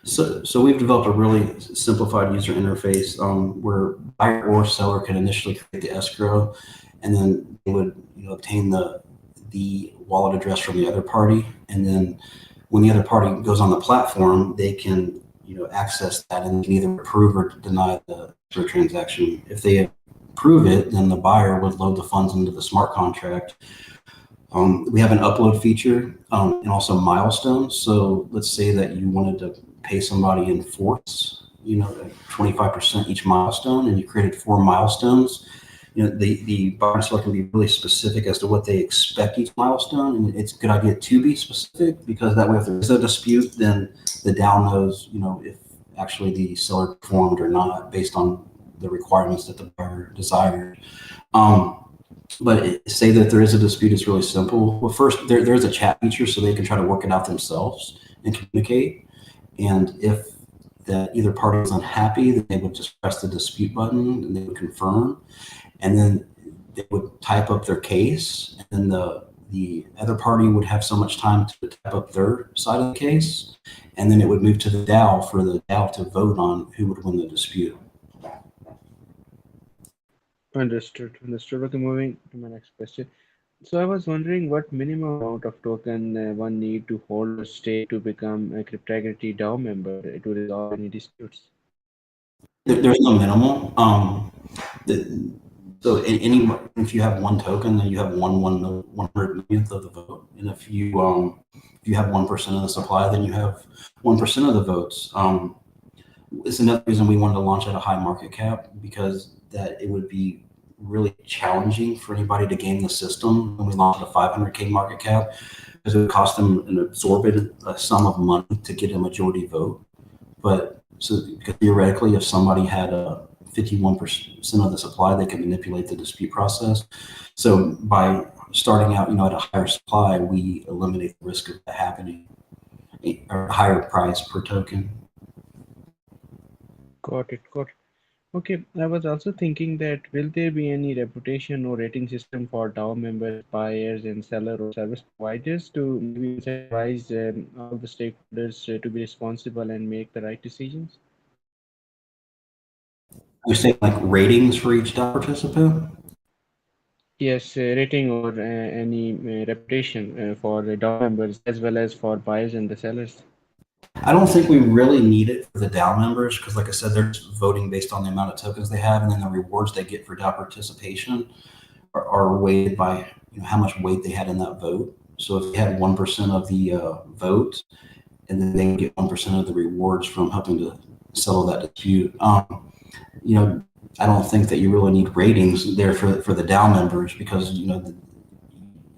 So we've developed a really simplified user interface where buyer or seller can initially create the escrow, and then they would obtain the wallet address from the other party, and then when the other party goes on the platform, they can access that and can either approve or deny the escrow transaction. If they approve it, then the buyer would load the funds into the smart contract. We have an upload feature and also milestones. So let's say that you wanted to pay somebody in force, 25% each milestone, and you created 4 milestones. The buyer and seller can be really specific as to what they expect each milestone, and it's a good idea to be specific because that way, if there is a dispute, then the DAO knows, if actually the seller performed or not based on the requirements that the buyer desired. But say that there is a dispute, it's really simple. Well, first, there's a chat feature so they can try to work it out themselves and communicate. And if either party is unhappy, then they would just press the dispute button and they would confirm. And then they would type up their case. And then the other party would have so much time to type up their side of the case. And then it would move to the DAO for the DAO to vote on who would win the dispute. Understood. Understood. Okay, moving to my next question. So I was wondering what minimum amount of token one need to hold or stake to become a Cryptegrity DAO member to resolve any disputes. There's no minimal. The, so if you have one token, then you have 1/100 millionth of the vote. And if you have 1% of the supply, then you have 1% of the votes. It's another reason we wanted to launch at a high market cap because that it would be really challenging for anybody to game the system when we launched at a 500K market cap because it would cost them an absorbent sum of money to get a majority vote. But so because theoretically, if somebody had a 51% of the supply, they can manipulate the dispute process. So by starting out, at a higher supply, we eliminate the risk of that happening, or a higher price per token. Got it. Got it. Okay, I was also thinking that will there be any reputation or rating system for DAO members, buyers, and seller or service providers to maybe incentivize all the stakeholders to be responsible and make the right decisions? We say like ratings for each DAO participant. Yes, rating or any reputation for the DAO members as well as for buyers and the sellers. I don't think we really need it for the DAO members because, like I said, they're just voting based on the amount of tokens they have, and then the rewards they get for DAO participation are weighted by how much weight they had in that vote. So if they had 1% of the vote, and then they get 1% of the rewards from helping to settle that dispute. I don't think that you really need ratings there for the DAO members because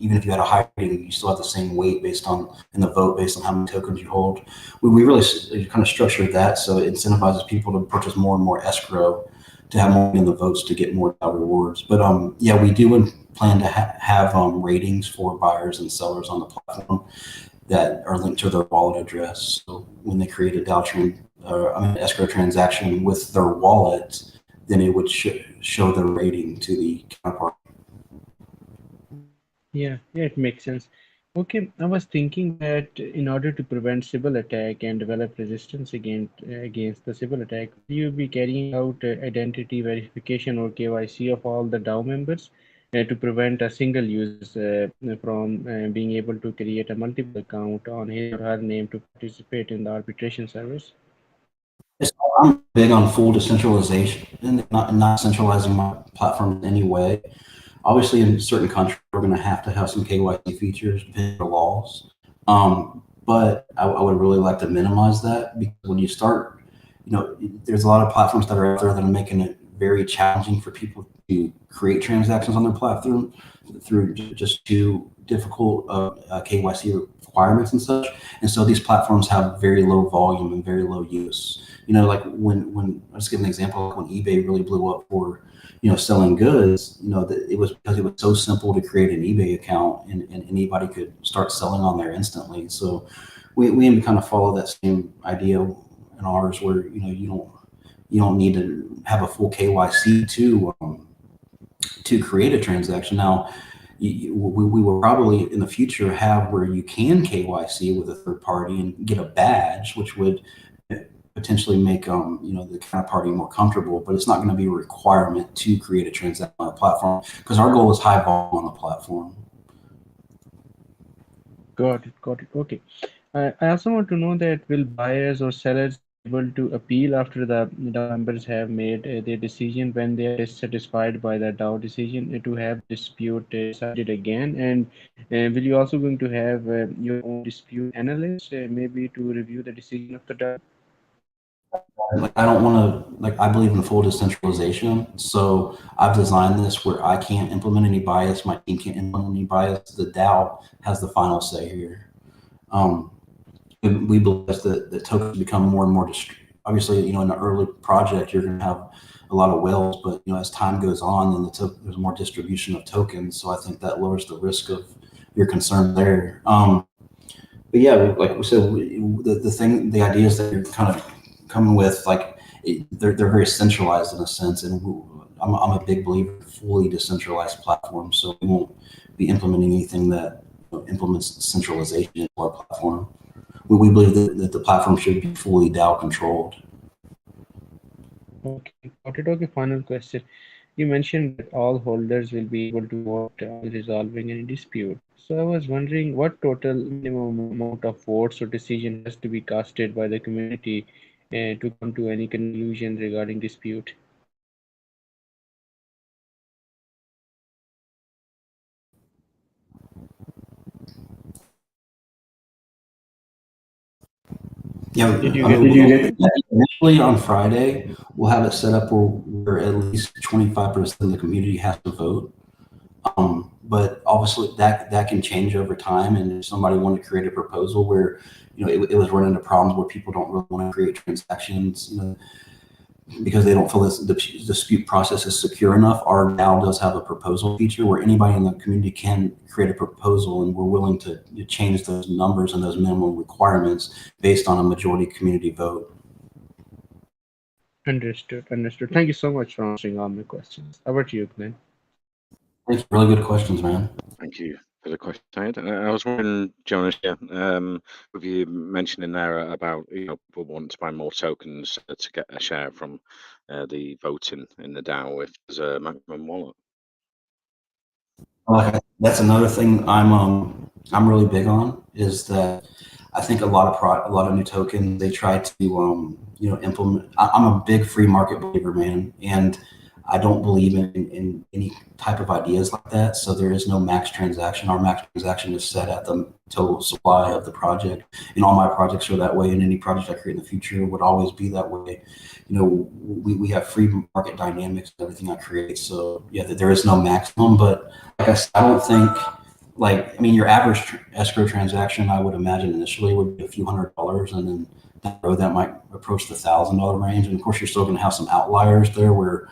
even if you had a high rating, you still have the same weight in the vote based on how many tokens you hold. We really kind of structured that so it incentivizes people to purchase more and more escrow to have more in the votes to get more rewards. But yeah, we do plan to have ratings for buyers and sellers on the platform that are linked to their wallet address. So when they create a escrow transaction with their wallet, then it would show their rating to the counterpart. Yeah, yeah, it makes sense. Okay, I was thinking that in order to prevent Sybil attack and develop resistance against the Sybil attack, will you be carrying out identity verification or KYC of all the DAO members to prevent a single users from being able to create a multiple account on his or her name to participate in the arbitration service? Yes, I'm big on full decentralization and not centralizing my platform in any way. Obviously, in certain countries, we're going to have some KYC features depending on the laws. But I would really like to minimize that because when you start, there's a lot of platforms that are out there that are making it very challenging for people to create transactions on their platform through just too difficult KYC requirements and such. And so these platforms have very low volume and very low use. Like when I'll just give an example, like when eBay really blew up for selling goods, it was because it was so simple to create an eBay account and anybody could start selling on there instantly. So we aim to kind of follow that same idea in ours where, you don't need to have a full KYC to create a transaction. Now, we will probably in the future have where you can KYC with a third party and get a badge, which would potentially make the counterparty more comfortable, but it's not going to be a requirement to create a transaction on the platform because our goal is high volume on the platform. Got it, got it. Okay. I also want to know that will buyers or sellers be able to appeal after the DAO members have made their decision when they are dissatisfied by the DAO decision to have dispute decided again? And will you also going to have your own dispute analyst maybe to review the decision of the DAO? Like I don't want to like I believe in full decentralization. So I've designed this where I can't implement any bias, my team can't implement any bias. The DAO has the final say here. Um, and we believe that the tokens become more and more obviously, in the early project you're going to have a lot of whales, but as time goes on, then there's more distribution of tokens. So I think that lowers the risk of your concern there. But yeah, like we said, the ideas that you're kind of coming with, like they're very centralized in a sense, and I'm a big believer in fully decentralized platforms. So we won't be implementing anything that implements centralization into our platform. We believe that the platform should be fully DAO controlled. Okay, got it. Okay, final question. You mentioned that all holders will be able to vote on resolving any dispute. So I was wondering what total minimum amount of votes or decision has to be casted by the community to come to any conclusion regarding dispute. Yeah, Did you I get mean, my question? initially on Friday, we'll have it set up where at least 25% of the community has to vote. But obviously that can change over time. And if somebody wanted to create a proposal where, it was running into problems where people don't really want to create transactions, because they don't feel this the dispute process is secure enough, our DAO does have a proposal feature where anybody in the community can create a proposal, and we're willing to change those numbers and those minimum requirements based on a majority community vote. Understood, understood. Thank you so much for answering all my questions. Over to you, Glenn. Thanks. Really good questions, man. Thank you for the question. I was wondering, Jonas, yeah, with you mentioning there about people want to buy more tokens to get a share from the voting in the DAO if there's a maximum wallet. That's another thing I'm really big on is that I think a lot of new tokens they try to implement. I'm a big free market believer, man, and I don't believe in any type of ideas like that. So there is no max transaction. Our max transaction is set at the total supply of the project, and all my projects are that way. And any project I create in the future would always be that way. We have free market dynamics in everything I create. So yeah, there is no maximum, but like I don't think your average escrow transaction, I would imagine initially would be a few $100s, and then down the road that might approach the $1,000 range. And of course, you're still going to have some outliers there where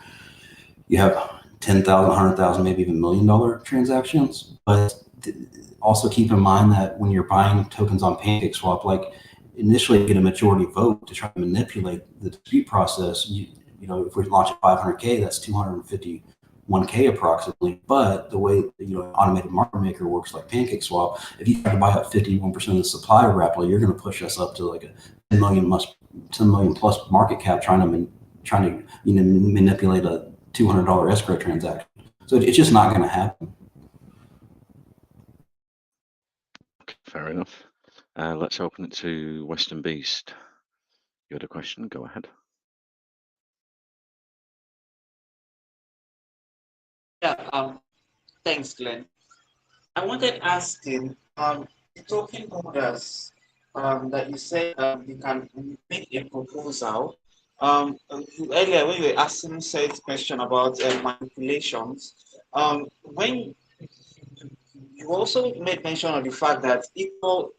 you have 10,000, 100,000, maybe even $1 million transactions. But also keep in mind that when you're buying tokens on PancakeSwap, like initially you get a majority vote to try to manipulate the dispute process. If we launch at 500K, that's 250 1K approximately. But the way automated market maker works, like PancakeSwap, if you try to buy up 51% of the supply rapidly, you're going to push us up to like a 10 million plus market cap, trying to manipulate a $200 escrow transaction. So it's just not going to happen. Okay, fair enough. Let's open it to Western Beast. You had a question? Go ahead. Yeah, thanks, Glenn. I wanted asking, the token holders that you said you can make a proposal. Earlier, when you were asking said question about manipulations, when you also made mention of the fact that equal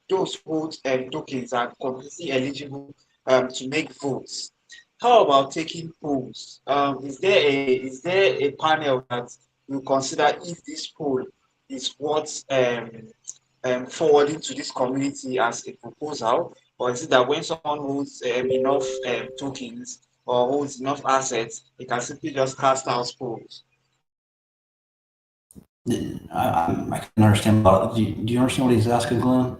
those hold tokens are completely eligible to make votes. How about taking polls? Is there a panel that you consider if this poll is worth forwarding to this community as a proposal, or is it that when someone holds enough tokens or holds enough assets, they can simply just cast out polls? I can understand. Do you understand what he's asking, Glenn?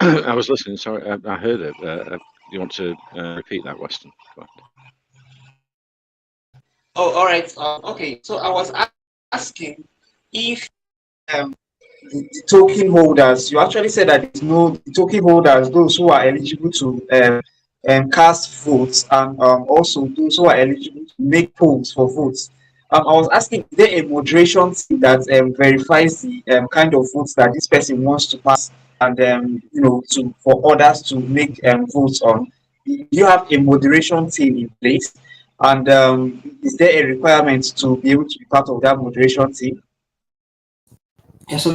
I was listening. Sorry, I heard it. You want to repeat that, Weston? Go ahead. Oh, all right. Okay. So I was asking if the token holders, you actually said that there's no the token holders, those who are eligible to cast votes, and also those who are eligible to make polls for votes. I was asking, is there a moderation team that verifies the kind of votes that this person wants to pass, and to for others to make votes on? Do you have a moderation team in place? And is there a requirement to be able to be part of that moderation team? Yeah, so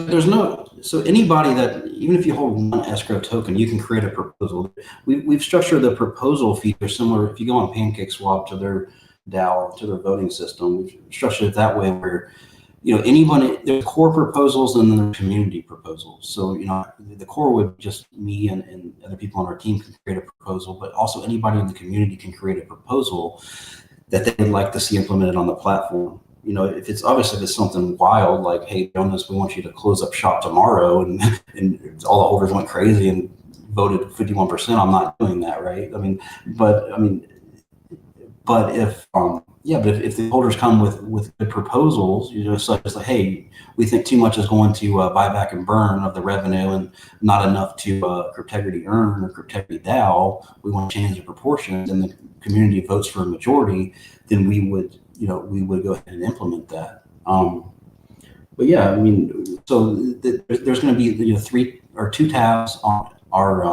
anybody that, even if you hold one escrow token, you can create a proposal. We've structured the proposal feature similar. If you go on PancakeSwap to their DAO, to their voting system, we've structured it that way where, anybody, there's core proposals and then there's community proposals. So, the core would just me and other people on our team can create a proposal, but also anybody in the community can create a proposal that they would like to see implemented on the platform. If it's something wild, like, hey, Jonas, we want you to close up shop tomorrow, and all the holders went crazy and voted 51%, I'm not doing that, right? But if the holders come with good proposals, such as like, hey, we think too much is going to buy back and burn of the revenue and not enough to Cryptegrity earn or Cryptegrity DAO, we want to change the proportions, and the community votes for a majority, then we would go ahead and implement that. But yeah, there's going to be two tabs on our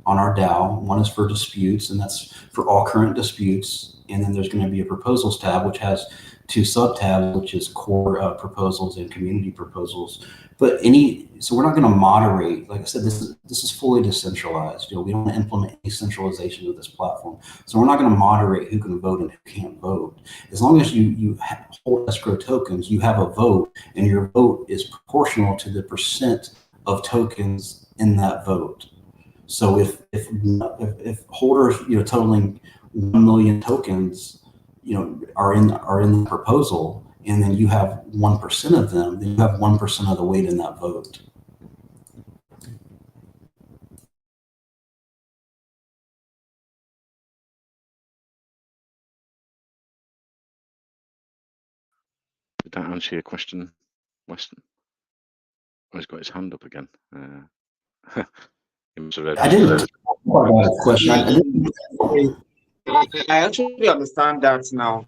DAO. One is for disputes, and that's for all current disputes. And then there's going to be a proposals tab, which has two sub tabs, which is core proposals and community proposals. So we're not going to moderate. Like I said, this is fully decentralized. We don't implement any centralization of this platform. So we're not going to moderate who can vote and who can't vote. As long as you hold escrow tokens, you have a vote, and your vote is proportional to the percent of tokens in that vote. So if holders, totaling 1 million tokens, are in the proposal, and then you have 1% of them, then you have 1% of the weight in that vote. Did that answer your question, Weston? Oh, he's got his hand up again. I didn't question. I actually understand that now.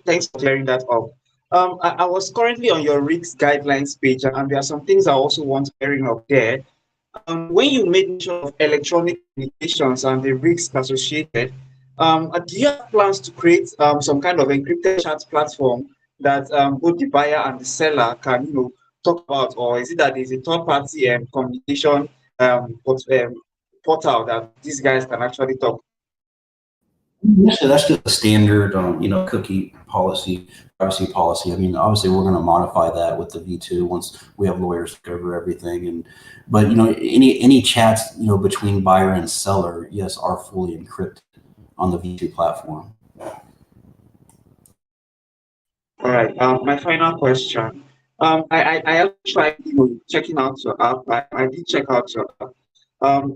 Thanks for clearing that up. I was currently on your risk guidelines page, and there are some things I also want clearing up there. When you made mention of electronic communications and the risks associated, do you have plans to create some kind of encrypted chat platform that both the buyer and the seller can, talk about, or is it that there's a third-party communication portal that these guys can actually talk? That's just a standard, cookie policy privacy policy. I mean, obviously we're going to modify that with the V2 once we have lawyers to cover everything. But any chats between buyer and seller, yes, are fully encrypted on the V2 platform. All right. My final question. I have tried, checking out your app. I did check out your app.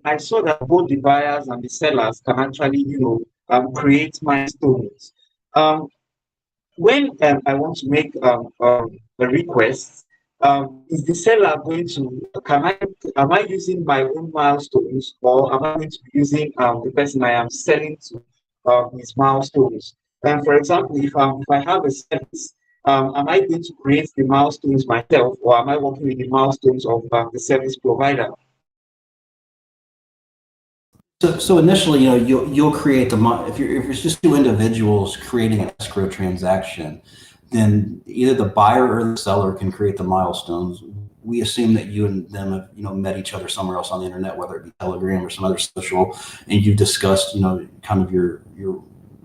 I saw that both the buyers and the sellers can actually, create milestones. Um, when I want to make a request, is the seller going to, am I using my own milestones, or am I going to be using the person I am selling to his milestones? And for example, if I have a service, am I going to create the milestones myself, or am I working with the milestones of the service provider? So initially, you'll create if it's just two individuals creating an escrow transaction, then either the buyer or the seller can create the milestones. We assume that you and them have met each other somewhere else on the internet, whether it be Telegram or some other social, and you've discussed kind of your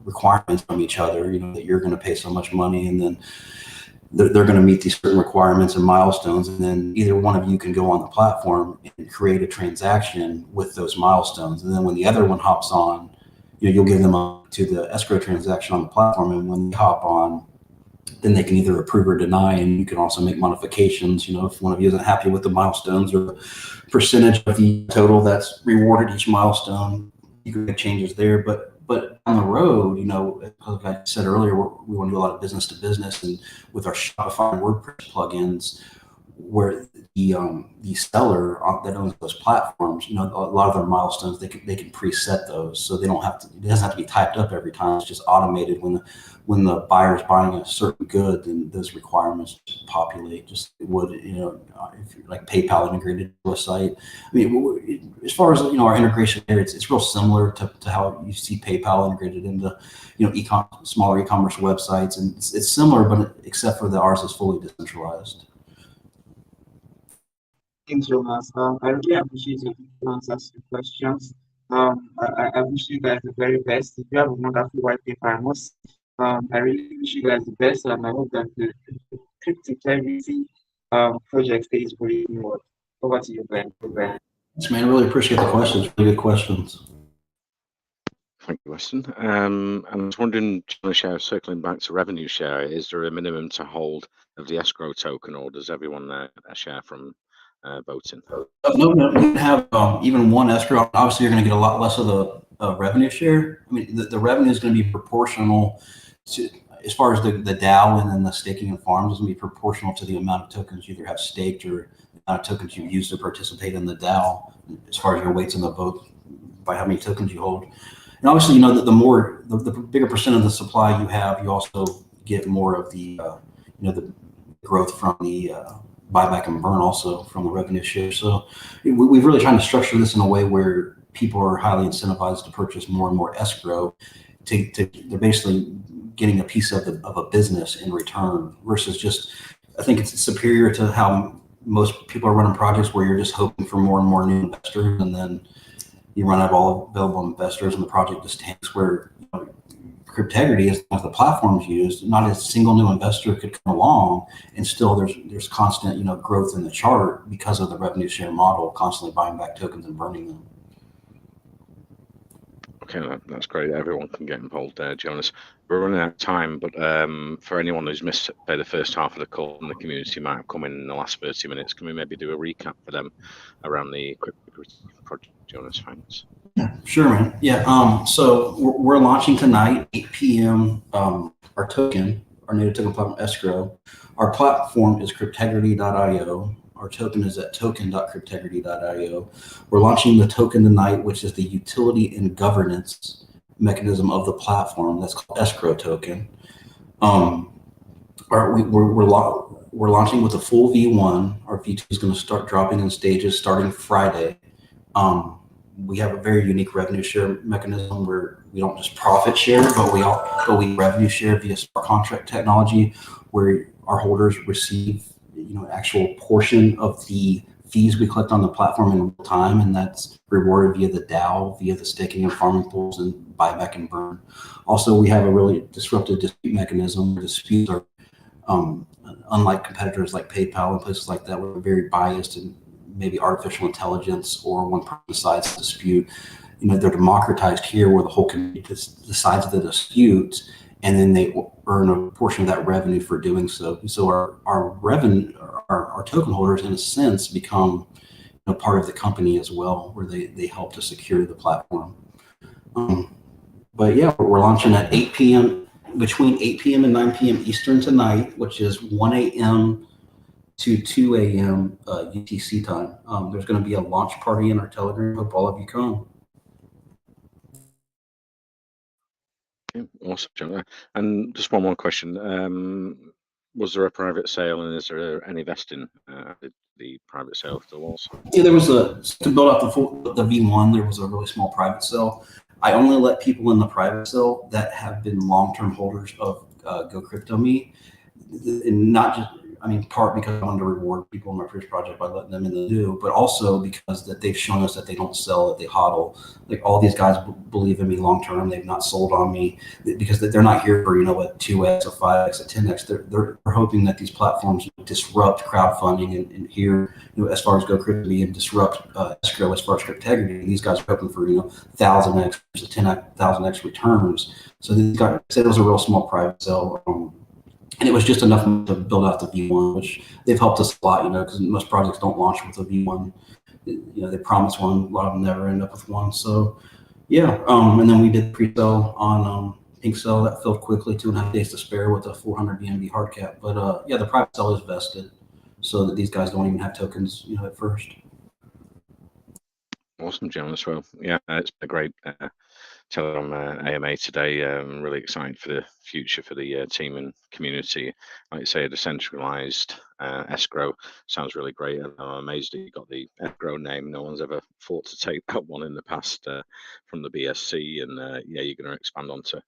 requirements from each other. That you're going to pay so much money, and then they're going to meet these certain requirements and milestones, and then either one of you can go on the platform and create a transaction with those milestones. And then when the other one hops on, you'll give them to the escrow transaction on the platform, and when they hop on, then they can either approve or deny, and you can also make modifications. If one of you isn't happy with the milestones or the percentage of the total that's rewarded each milestone, you can make changes there. But on the road, like I said earlier, we want to do a lot of business to business, and with our Shopify and WordPress plugins, where the seller that owns those platforms, a lot of their milestones they can preset those, so they don't have to. It doesn't have to be typed up every time. It's just automated when the buyer is buying a certain good, then those requirements just populate, just would, if you're like PayPal integrated to a site. I mean, as far as, our integration there, it's real similar to how you see PayPal integrated into, smaller e-commerce websites. And it's similar, but except for ours is fully decentralized. Thanks, Jonas. I really appreciate your answers to questions. I wish you guys the very best. If you have a wonderful white paper, I really wish you guys the best, and I hope that the Cryptegrity project stays really well. Over to you, Ben. Yes, man, I really appreciate the questions. Really good questions. Thank you, Weston. I was wondering, circling back to revenue share, is there a minimum to hold of the escrow token, or does everyone a share from voting? No, you can have even one escrow. Obviously, you're going to get a lot less of the revenue share. I mean, the revenue is going to be proportional to, as far as the DAO and then the staking and farms, is going to be proportional to the amount of tokens you either have staked or the amount of tokens you use to participate in the DAO, as far as your weights in the vote by how many tokens you hold. And obviously, the bigger percent of the supply you have, you also get more of the, the growth from the buyback and burn, also from the revenue share. So we've really tried to structure this in a way where people are highly incentivized to purchase more and more escrow. They're basically getting a piece of a business in return, versus just, I think it's superior to how most people are running projects where you're just hoping for more and more new investors, and then you run out of all available investors and the project just tanks. Where Cryptegrity, as the platform's used, not a single new investor could come along, and still there's constant growth in the chart because of the revenue share model, constantly buying back tokens and burning them. Okay, that's great. Everyone can get involved there, Jonas. We're running out of time, but for anyone who's missed the first half of the call and the community might have come in the last 30 minutes, can we maybe do a recap for them around the Cryptegrity project, Jonas? Thanks. Yeah, sure, man. Yeah. So we're launching tonight, 8 p.m. Our token, our native token platform escrow. Our platform is cryptegrity.io. Our token is at token.cryptegrity.io. We're launching the token tonight, which is the utility and governance mechanism of the platform. That's called escrow token. We're launching with a full V1. Our V2 is going to start dropping in stages starting Friday. We have a very unique revenue share mechanism where we don't just profit share, but we revenue share via smart contract technology, where our holders receive actual portion of the fees we collect on the platform in real time, and that's rewarded via the DAO, via the staking and farming pools and buyback and burn. Also, we have a really disruptive dispute mechanism. Disputes are Unlike competitors like PayPal and places like that, we're very biased and maybe artificial intelligence or one person decides to dispute. They're democratized here where the whole community decides the dispute, and then they earn a portion of that revenue for doing so. So our revenue, our token holders, in a sense, become part of the company as well, where they help to secure the platform. But yeah, we're launching at 8 p.m. between 8 p.m. and 9 p.m. Eastern tonight, which is 1 a.m. to 2 a.m. UTC time. There's going to be a launch party in our Telegram. Hope all of you come. Awesome. And just one more question. Was there a private sale, and is there any vesting the private sale if there was? Yeah, there was to build out the V1. There was a really small private sale. I only let people in the private sale that have been long-term holders of Go Crypto Me, and not just, part because I wanted to reward people in my first project by letting them in the new, but also because that they've shown us that they don't sell, that they hodl. Like all these guys believe in me long-term. They've not sold on me because they're not here for, a 2x, a 5x, a 10x. They're hoping that these platforms disrupt crowdfunding and here, as far as Go Crypto Me, and disrupt escrow as far as Cryptegrity. And these guys are hoping for, 1,000x to 10,000x returns. So these guys said it was a real small private sale. And it was just enough to build out the V1, which they've helped us a lot, because most projects don't launch with a V1. They promise one, a lot of them never end up with one. So, yeah. And then we did pre-sale on Pink Cell that filled quickly, 2.5 days to spare with a 400 BNB hard cap. But yeah, the private sale is vested so that these guys don't even have tokens, at first. Awesome, John, as well. Yeah, it's been a great Telegram AMA today. Really excited for the future for the team and community. Like you say, a decentralized escrow sounds really great. And I'm amazed that you got the escrow name. No one's ever thought to take that one in the past from the BSC. And yeah, you're going to expand onto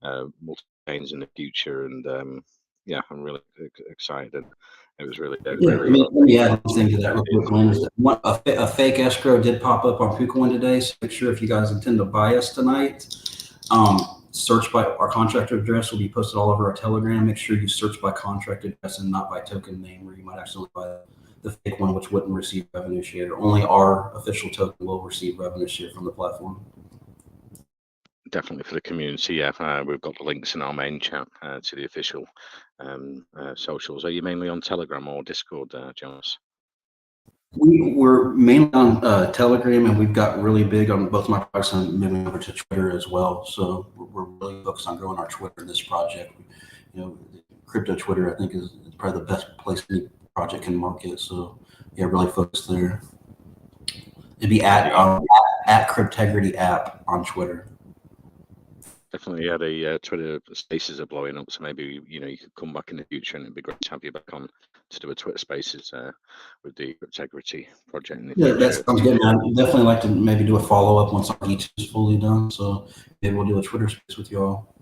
multiple chains in the future. And yeah, I'm really excited. And it was really, Yeah, let me add one thing to that real quick, Glenn. Is that a fake escrow did pop up on KuCoin today, so make sure if you guys intend to buy us tonight, search by our contract address will be posted all over our Telegram. Make sure you search by contract address and not by token name, or you might accidentally buy the fake one, which wouldn't receive revenue share. Only our official token will receive revenue share from the platform. Definitely for the community. Yeah, we've got the links in our main chat to the official socials. Are you mainly on Telegram or Discord, Jonas? We're mainly on Telegram, and we've got really big on both my products and moving over to Twitter as well. So we're really focused on growing our Twitter in this project. Crypto Twitter, I think, is probably the best place any project can market. So yeah, really focused there. It'd be at Cryptegrity app on Twitter. Definitely, yeah. The Twitter Spaces are blowing up, so maybe you could come back in the future, and it'd be great to have you back on to do a Twitter Spaces with the Cryptegrity project in the future. That sounds good, man. I'd definitely like to maybe do a follow up once our YouTube is fully done. So maybe we'll do a Twitter Space with you all.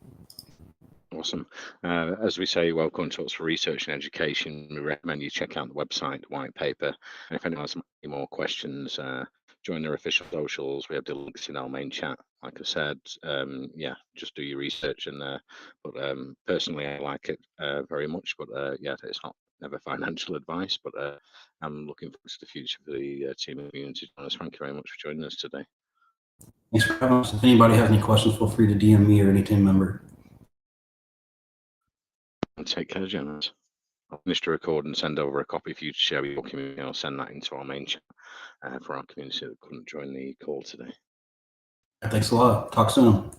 Awesome. As we say, welcome to us for research and education. We recommend you check out the website, the white paper. And if anyone has any more questions, join their official socials. We have the links in our main chat. Like I said, yeah, just do your research. And but personally, I like it very much. But yeah, it's not never financial advice. But I'm looking forward to the future for the team and community. Jonas, thank you very much for joining us today. Thanks for having us. If anybody has any questions, feel free to DM me or any team member. And take care, Jonas. I'll finish the record and send over a copy for you to share with your community. I'll send that into our main chat for our community that couldn't join the call today. Thanks a lot. Talk soon.